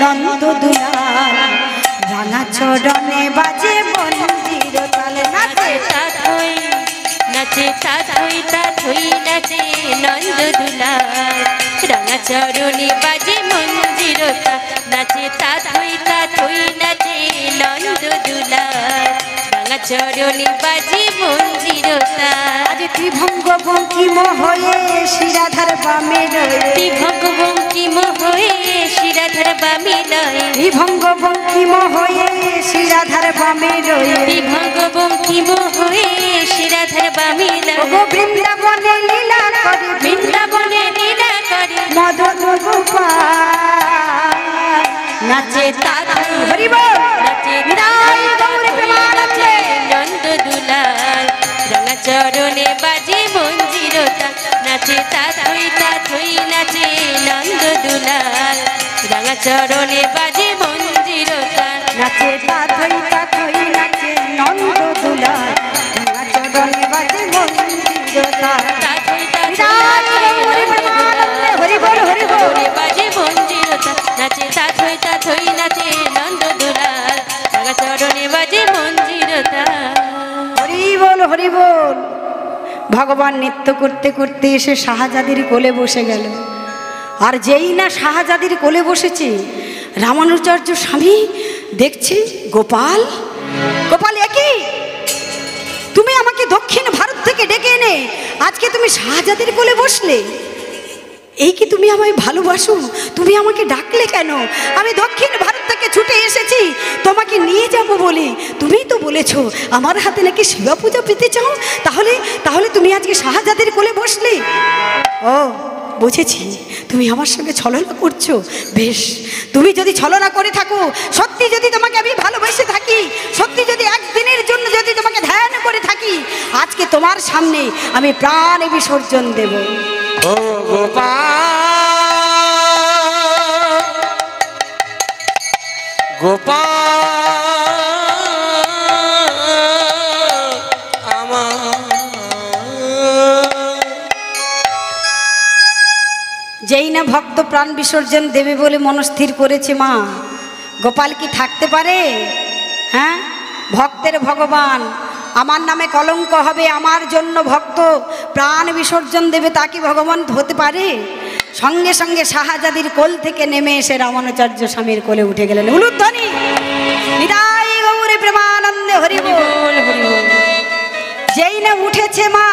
নন্দ দুলাল, রাঙা চরণে বাজে মন্দির তালে, নাচে তা থই, নাচে তা থই, তা থই নাচে নন্দ দুলাল, রাঙা চরণে বাজে মন্দির তাল, নাচে তা থই, তা থই নাচে নন্দ দুলাল, রাঙা চরণে বাজে মন্দির তাল। আজ ত্রিভঙ্গ বঙ্কিম হয়ে শিরাধার বামে রয়ে, ত্রিভঙ্গ বঙ্কিম হয়ে শিরাধার বামে রয়ে, ত্রিভঙ্গ বঙ্কিম হয়ে শিরাধার বামে রয়ে, ত্রিভঙ্গ বঙ্কিম হয়ে শিরাধার বামে রয়ে, ও বৃন্দাবনে লীলা করে, বৃন্দাবনে লীলা করে মদন গোপাল, নাচে তা থই, হরি বল, নাচে নিতাই গৌর প্রেমানন্দে, নন্দ দুলাল, রাঙা চরণে বাজে মঞ্জির তাল, নাচে তা থই, তা থই নাচে নন্দ দুলাল, রাঙা চরণে বাজে মঞ্জির তাল, নাচে তা থই, তা থই নাচে নন্দ দুলাল, রাঙা চরণে বাজে মন্দির তাল। তা থই, তা থই নিতাই গৌর প্রেমানন্দে, হরি বল, হরি বল। চরণে বাজে মঞ্জির তাল, নাচে তা থই, তা থই নাচে নন্দ দুলাল, রাঙা চরণে বাজে মঞ্জির তাল। হরি বল, হরি বল। ভগবান নৃত্য করতে করতে এসে শাহজাদির কোলে বসে গেল। আর যেই না শাহজাদির কোলে বসেছে, রামানুজাচার্য স্বামী দেখছি গোপাল, গোপাল একই তুমি আমাকে দক্ষিণ ভারত থেকে ডেকে এনে আজকে তুমি শাহজাদির কোলে বসলে, এই কি তুমি আমায় ভালোবাসো? তুমি আমাকে ডাকলে কেন? আমি দক্ষিণ ভারত থেকে ছুটে এসেছি তোমাকে নিয়ে যাব বলে। তুমিই তো বলেছো আমার হাতে নাকি শিবা পূজা পেতে চাও, তাহলে তাহলে তুমি আজকে শাহজাদির কোলে বসলে। ও বুঝেছি, তুমি আমার সঙ্গে ছলনা করছো। বেশ, তুমি যদি ছলনা করে থাকো, সত্যি যদি তোমাকে আমি ভালোবেসে থাকি, সত্যি যদি একদিনের জন্য যদি তোমাকে ধ্যান করে থাকি, আজকে তোমার সামনে আমি প্রাণ বিসর্জন দেব। ও গোপাল, গোপাল আমার। যেই না ভক্ত প্রাণ বিসর্জন দেবে বলে মনস্থির করেছে, মা গোপাল কি থাকতে পারে? হ্যাঁ, ভক্তের ভগবান, আমার নামে কলঙ্ক হবে, আমার জন্য ভক্ত প্রাণ বিসর্জন দেবে, তা কি ভগবান হতে পারে? সঙ্গে সঙ্গে শাহজাদির কোল থেকে নেমে এসে রামানুজাচার্য স্বামীর কোলে উঠে গেলেন। উলুধ্বনি নিতাই গৌরে প্রেমানন্দে হরি বল, হরি বল। যেই না উঠেছে মা,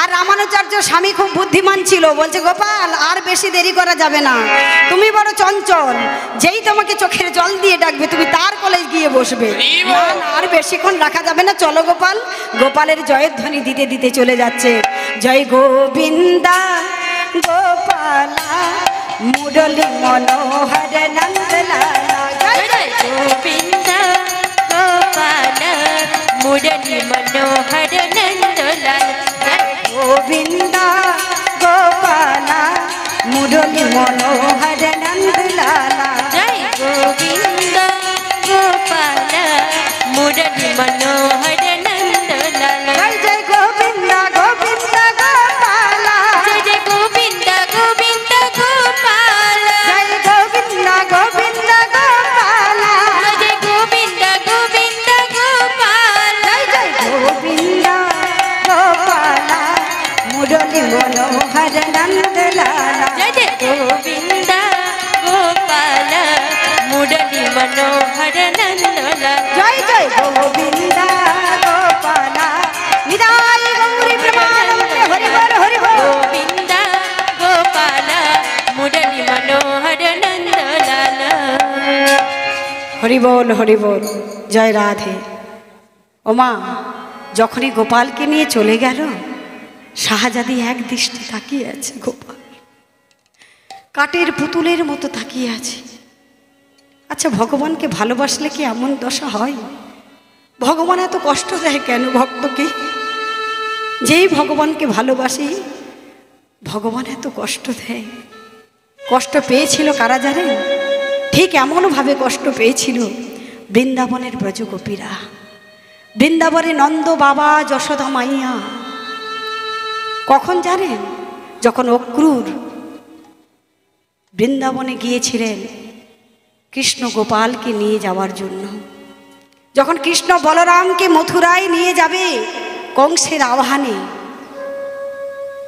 আর রামানুজাচার্য স্বামী খুব বুদ্ধিমান ছিল, বলছে গোপাল আর বেশি দেরি করা যাবে না, তুমি বড় চঞ্চল, যেই তোমাকে চোখের জল দিয়ে ডাকবে তুমি তার কোলে গিয়ে বসবে। না না, আর বেশিক্ষণ রাখা যাবে না, চলো গোপাল। গোপালের জয়ের ধ্বনি দিতে দিতে চলে যাচ্ছে। জয় গোবিন্দা গোপালা মুরলী মনোহর নন্দলালা। জয় জয় গোবিন্দা গোপাল মুরলী মনোহর নন্দলাল। গোবিন্দা গোপালা মুরলী মনোহর নন্দলালা। জয় গোবিন্দ গোপাল মুরলী মনোহর নন্দলাল। জয় জয় গোবিন্দা গোবিন্দা গোপালা। জয় জয় গোবিন্দ গোবিন্দ গোপাল। জয় গোবিন্দা গোবিন্দা গোপালা। জয় গোবিন্দ গোবিন্দ গোপাল। জয় জয় গোবিন্দা গোপালা মুরলী মনোহর নন্দলালা। জয় জয় গোবিন্দ গোপাল মুরলী মনোহর নন্দলাল। জয় জয় গোবিন্দা গোপালা নিতাই গৌরী প্রেমানন্দে হরি বল, হরি বল। গোবিন্দ গোপাল মুরলী মনোহর নন্দলাল। হরি বল, হরি বল, জয় রাধে। ওমা, যখনই গোপালকে নিয়ে চলে গেল, শাহজাদি এক দৃষ্টি তাকিয়ে আছে। গোপাল কাঠের পুতুলের মতো তাকিয়ে আছে। আচ্ছা, ভগবানকে ভালোবাসলে কি এমন দশা হয়? ভগবান এত কষ্ট দেয় কেন ভক্তকে? যেই ভগবানকে ভালোবাসি ভগবান এত কষ্ট দেয়। কষ্ট পেয়েছিল কারা জানেন? ঠিক এমনভাবে কষ্ট পেয়েছিল বৃন্দাবনের ব্রজগোপীরা। বৃন্দাবনে নন্দ বাবা যশোদা মাইয়া। কখন জানেন? যখন অক্রূর বৃন্দাবনে গিয়েছিলেন কৃষ্ণ গোপালকে নিয়ে যাওয়ার জন্য। যখন কৃষ্ণ বলরামকে মথুরায় নিয়ে যাবে কংসের আহ্বানে,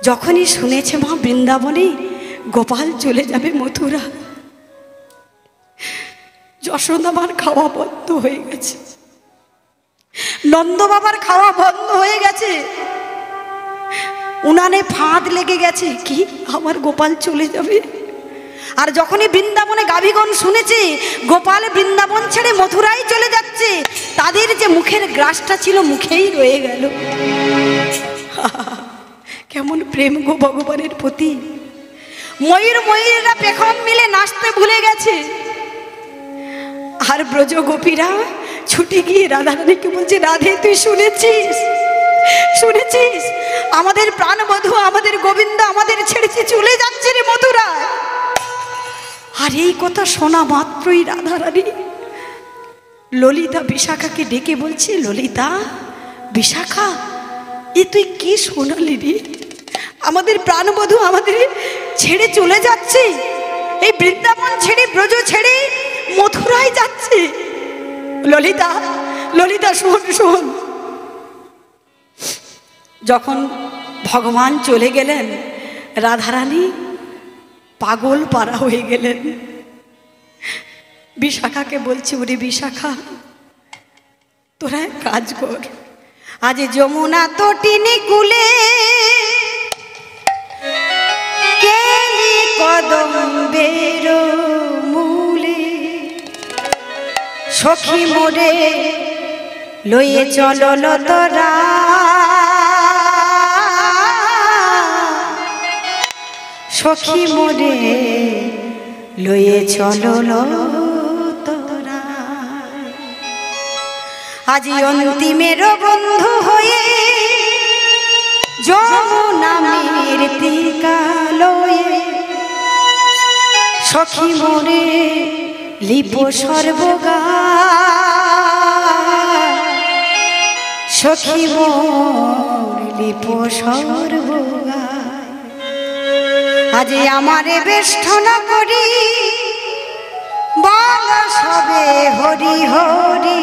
যখনই শুনেছে মা বৃন্দাবনে গোপাল চলে যাবে মথুরা, যশোদা মার খাওয়া বন্ধ হয়ে গেছে, নন্দ বাবার খাওয়া বন্ধ হয়ে গেছে, উনানে ফাঁদ লেগে গেছে। কি আমার গোপাল চলে যাবে? আর যখনই বৃন্দাবনে গাভীগণ শুনেছে গোপাল বৃন্দাবন ছেড়ে মথুরায় চলে যাচ্ছে, তাদের যে মুখের গ্রাসটা ছিল মুখেই রয়ে গেল। কেমন প্রেম গো ভগবানের প্রতি। ময়ূর ময়ূররা পেখম মিলে নাচতে ভুলে গেছে, আর ব্রজ গোপীরা ছুটে গিয়ে রাধারানীকে বলছে, রাধে তুই শুনেছিস, শুনেছিস আমাদের প্রাণবধূ আমাদের গোবিন্দ আমাদের ছেড়েছে চলে যাচ্ছে রে মথুরা। আর এই কথা শোনা মাত্রই রাধারানী ললিতা বিশাখাকে ডেকে বলছে, ললিতা বিশাখা, এ তুই কি শোনালি রে? আমাদের প্রাণবধূ আমাদের ছেড়ে চলে যাচ্ছে, এই বৃন্দাবন ছেড়ে ব্রজ ছেড়ে মথুরায় যাচ্ছে। ললিতা, ললিতা শোন শোন। যখন ভগবান চলে গেলেন, রাধারানী পাগল পারা হয়ে গেলেন। বিশাখাকে বলছি, ওরে বিশাখা, তোরা এক কাজ কর, আজ যমুনা তটিনী কুলে কেলি কদম্বের মূলে সখী মোরে লয়ে চলল তোরা, সখী মোরে লয়ে চলল তোরা। আজি অন্তিমের বন্ধু হয়ে যমুনামের তীকালয়ে সখী মোরে লিপ সর্বগা, সখী মোর লিপ সর্বগা। আজি আমারে বেষ্টন করি বল সবে হরি হরি,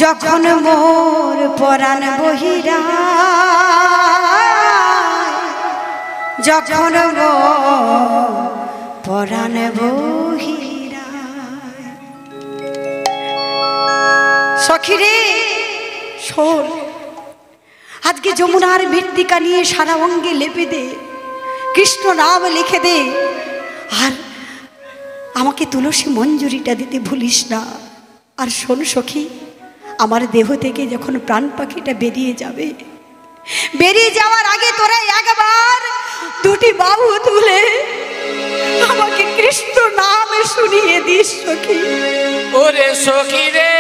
যখন মোর পরাণ বহিরা, যখন মোর পরাণ বহিরা। সখীরে শোন, আজকে যমুনার মৃত্তিকা নিয়ে সারা অঙ্গে লেপে দে, কৃষ্ণ নাম লিখে দে, আর আমাকে তুলসী মঞ্জুরিটা দিতে ভুলিস না। আর শোন সখী, আমার দেহ থেকে যখন প্রাণ পাখিটা বেরিয়ে যাবে, বেরিয়ে যাওয়ার আগে তোরা একবার দুটি বাহু তুলে আমাকে কৃষ্ণ নাম শুনিয়ে দিস সখী। ওরে সখী রে,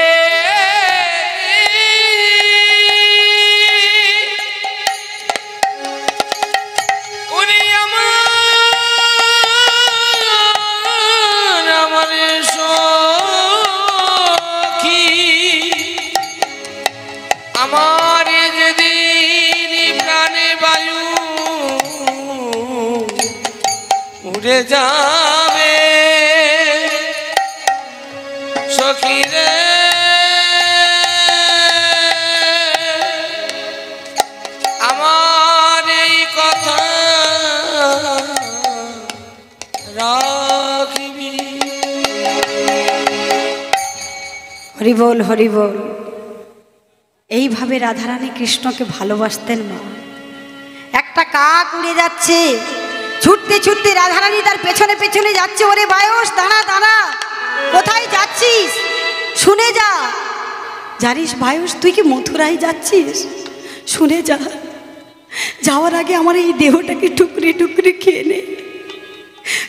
ওরে আমার সখী, আমার যেদিন প্রাণে বায়ু উড়ে যাবে সখী রে, আমার এই কথা রাখিবি। হরি বল, হরি বল। এইভাবে রাধারানী কৃষ্ণকে ভালোবাসতেন মা। একটা কাক উড়ে যাচ্ছে, ছুটতে ছুটতে রাধারানী তার পেছনে পেছনে যাচ্ছে। ওরে বায়স, দাঁড়া দাঁড়া, কোথায় যাচ্ছিস? শুনে যা। জানিস বায়স, তুই কি মথুরায় যাচ্ছিস? শুনে যা, যাওয়ার আগে আমার এই দেহটাকে টুকরে টুকরে খেয়ে নে।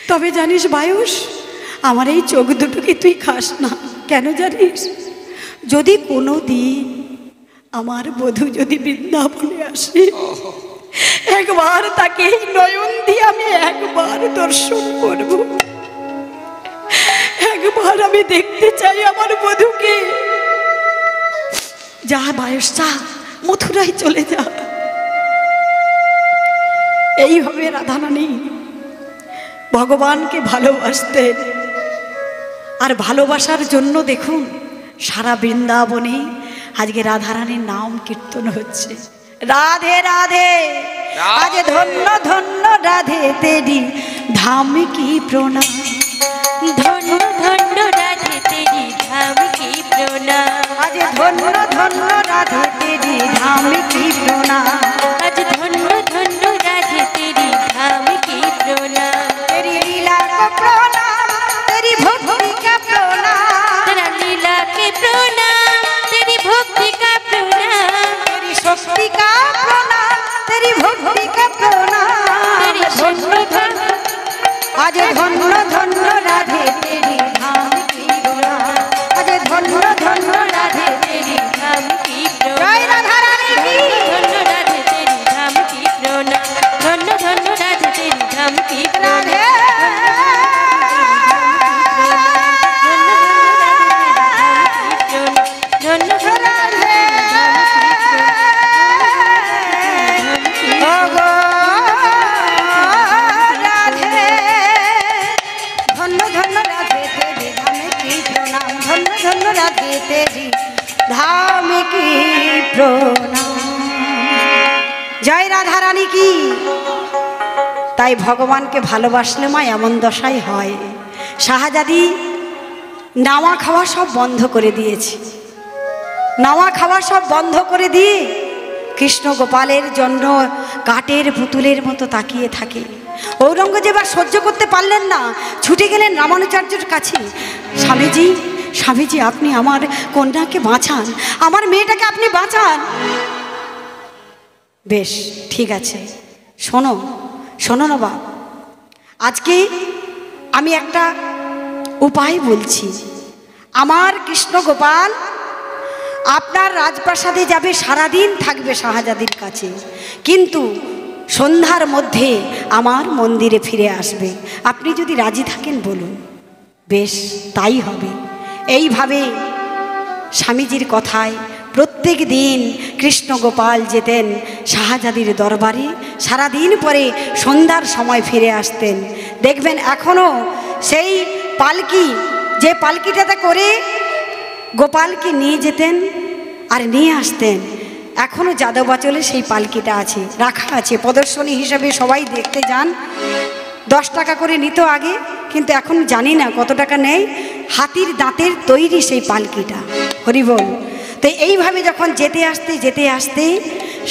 তবে জানিস বায়স, আমার এই চোখ দুটোকে তুই খাস না। কেন জানিস? যদি কোনো দিন আমার বধূ যদি বৃন্দাবনে আসে, একবার তাকে এই নয়ন দিয়ে আমি একবার দর্শন করব, একবার আমি দেখতে চাই আমার বধূকে। যা বায়স, যা, মথুরায় চলে যা। এইভাবে রাধারানী ভগবানকে ভালোবাসতেন। আর ভালোবাসার জন্য দেখুন সারা বৃন্দাবনে আজকে রাধারানীর নাম কীর্তন হচ্ছে। রাধে রাধে, আজ ধন্য ধন্য রাধে তেরি ধাম কি প্রণাম, ধন্য ধন্য রাধে তেরি ধাম কি প্রণাম, আজ ধন্য ধন্য রাধে তেরি ধাম কি প্রণাম, আজ ধন্য ধন্য রাধে তেরি ধাম কি প্রণাম। तेरी लीला को प्रणाम, तेरी भक्ति का प्रणाम, तेरा लीला के प्रणाम, तेरी भक्ति का प्रणाम, तेरी शक्ति का प्रणाम, तेरी भक्ति का प्रणाम। तेरी शक्ति का आज धन्य धन्य राधे तेरी धाम की प्रणाम, आज धन्य धन्य राधे तेरी धाम की जय प्रणाम, राधा रानी की। धन्य राधे तेरी धाम की प्रणाम, धन्य धन्य राधे तेरी धाम की प्रणाम, राधे धन्य धन्य राधे भगो राधे, धन्य धन्य राधे तेरी धाम की प्रणाम, धन्य धन्य राधे तेरी धाम की प्रणाम। জয় রাধারানী কি। তাই ভগবানকে ভালোবাসলে মা এমন দশাই হয়। শাহজাদি নাওয়া খাওয়া সব বন্ধ করে দিয়েছে, নাওয়া খাওয়া সব বন্ধ করে দিয়ে কৃষ্ণ গোপালের জন্য কাঠের পুতুলের মতো তাকিয়ে থাকে। ঔরঙ্গজেব আর সহ্য করতে পারলেন না, ছুটে গেলেন রামানুজাচার্যের কাছে। স্বামীজি, স্বামীজি, আপনি আমার কন্যাকে বাঁচান, আমার মেয়েটাকে আপনি বাঁচান। বেশ ঠিক আছে, শোনো শোনো না বাপ, আজকে আমি একটা উপায় বলছি। আমার কৃষ্ণ গোপাল আপনার রাজপ্রাসাদে যাবে, সারাদিন থাকবে শাহজাদির কাছে, কিন্তু সন্ধ্যার মধ্যে আমার মন্দিরে ফিরে আসবে। আপনি যদি রাজি থাকেন বলুন। বেশ তাই হবে। এইভাবে স্বামীজির কথায় প্রত্যেক দিন কৃষ্ণ গোপাল যেতেন শাহজাদির দরবারে, সারাদিন পরে সন্ধ্যার সময় ফিরে আসতেন। দেখবেন এখনও সেই পালকি, যে পালকিটাতে করে গোপালকে নিয়ে যেতেন আর নিয়ে আসতেন, এখনও যাদবাচলে সেই পালকিটা আছে, রাখা আছে, প্রদর্শনী হিসাবে সবাই দেখতে যান। 10 টাকা করে নিত আগে, কিন্তু এখন জানি না কত টাকা নেয়। হাতির দাঁতের তৈরি সেই পালকিটা, হরিবল। তো এইভাবে যখন যেতে আসতে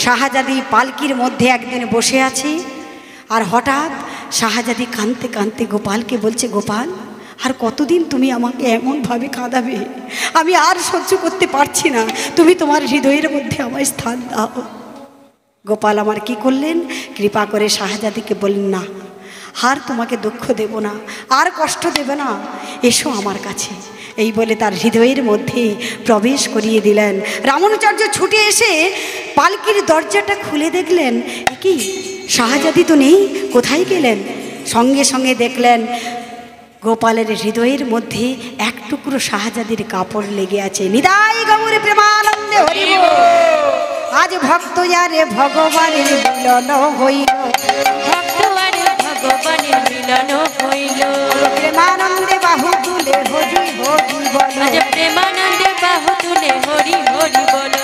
শাহজাদি পালকির মধ্যে একদিন বসে আছে, আর হঠাৎ শাহজাদি কাঁদতে কাঁদতে গোপালকে বলছে, গোপাল আর কতদিন তুমি আমাকে এমনভাবে কাঁদাবে, আমি আর সহ্য করতে পারছি না, তুমি তোমার হৃদয়ের মধ্যে আমায় স্থান দাও। গোপাল আমার কি করলেন, কৃপা করে শাহজাদিকে বললেন, না আর তোমাকে দুঃখ দেব না, আর কষ্ট দেবে না, এসো আমার কাছে। এই বলে তার হৃদয়ের মধ্যে প্রবেশ করিয়ে দিলেন। রামানুজাচার্য ছুটে এসে পালকির দরজাটা খুলে দেখলেন, কি শাহজাদি তো নেই, কোথায় গেলেন? সঙ্গে সঙ্গে দেখলেন গোপালের হৃদয়ের মধ্যে এক টুকরো শাহজাদির কাপড় লেগে আছে। নিতাই গৌর প্রেমানন্দে হরি বল। আজ ভক্ত যারে ভগবানের মিলন হইল, ভক্ত আর ভগবানের মিলন হইল। প্রেমানন্দে বাহু তুলে হরি হরি বল, আজ প্রেমানন্দে বাহু তুলে হরি হরি বল।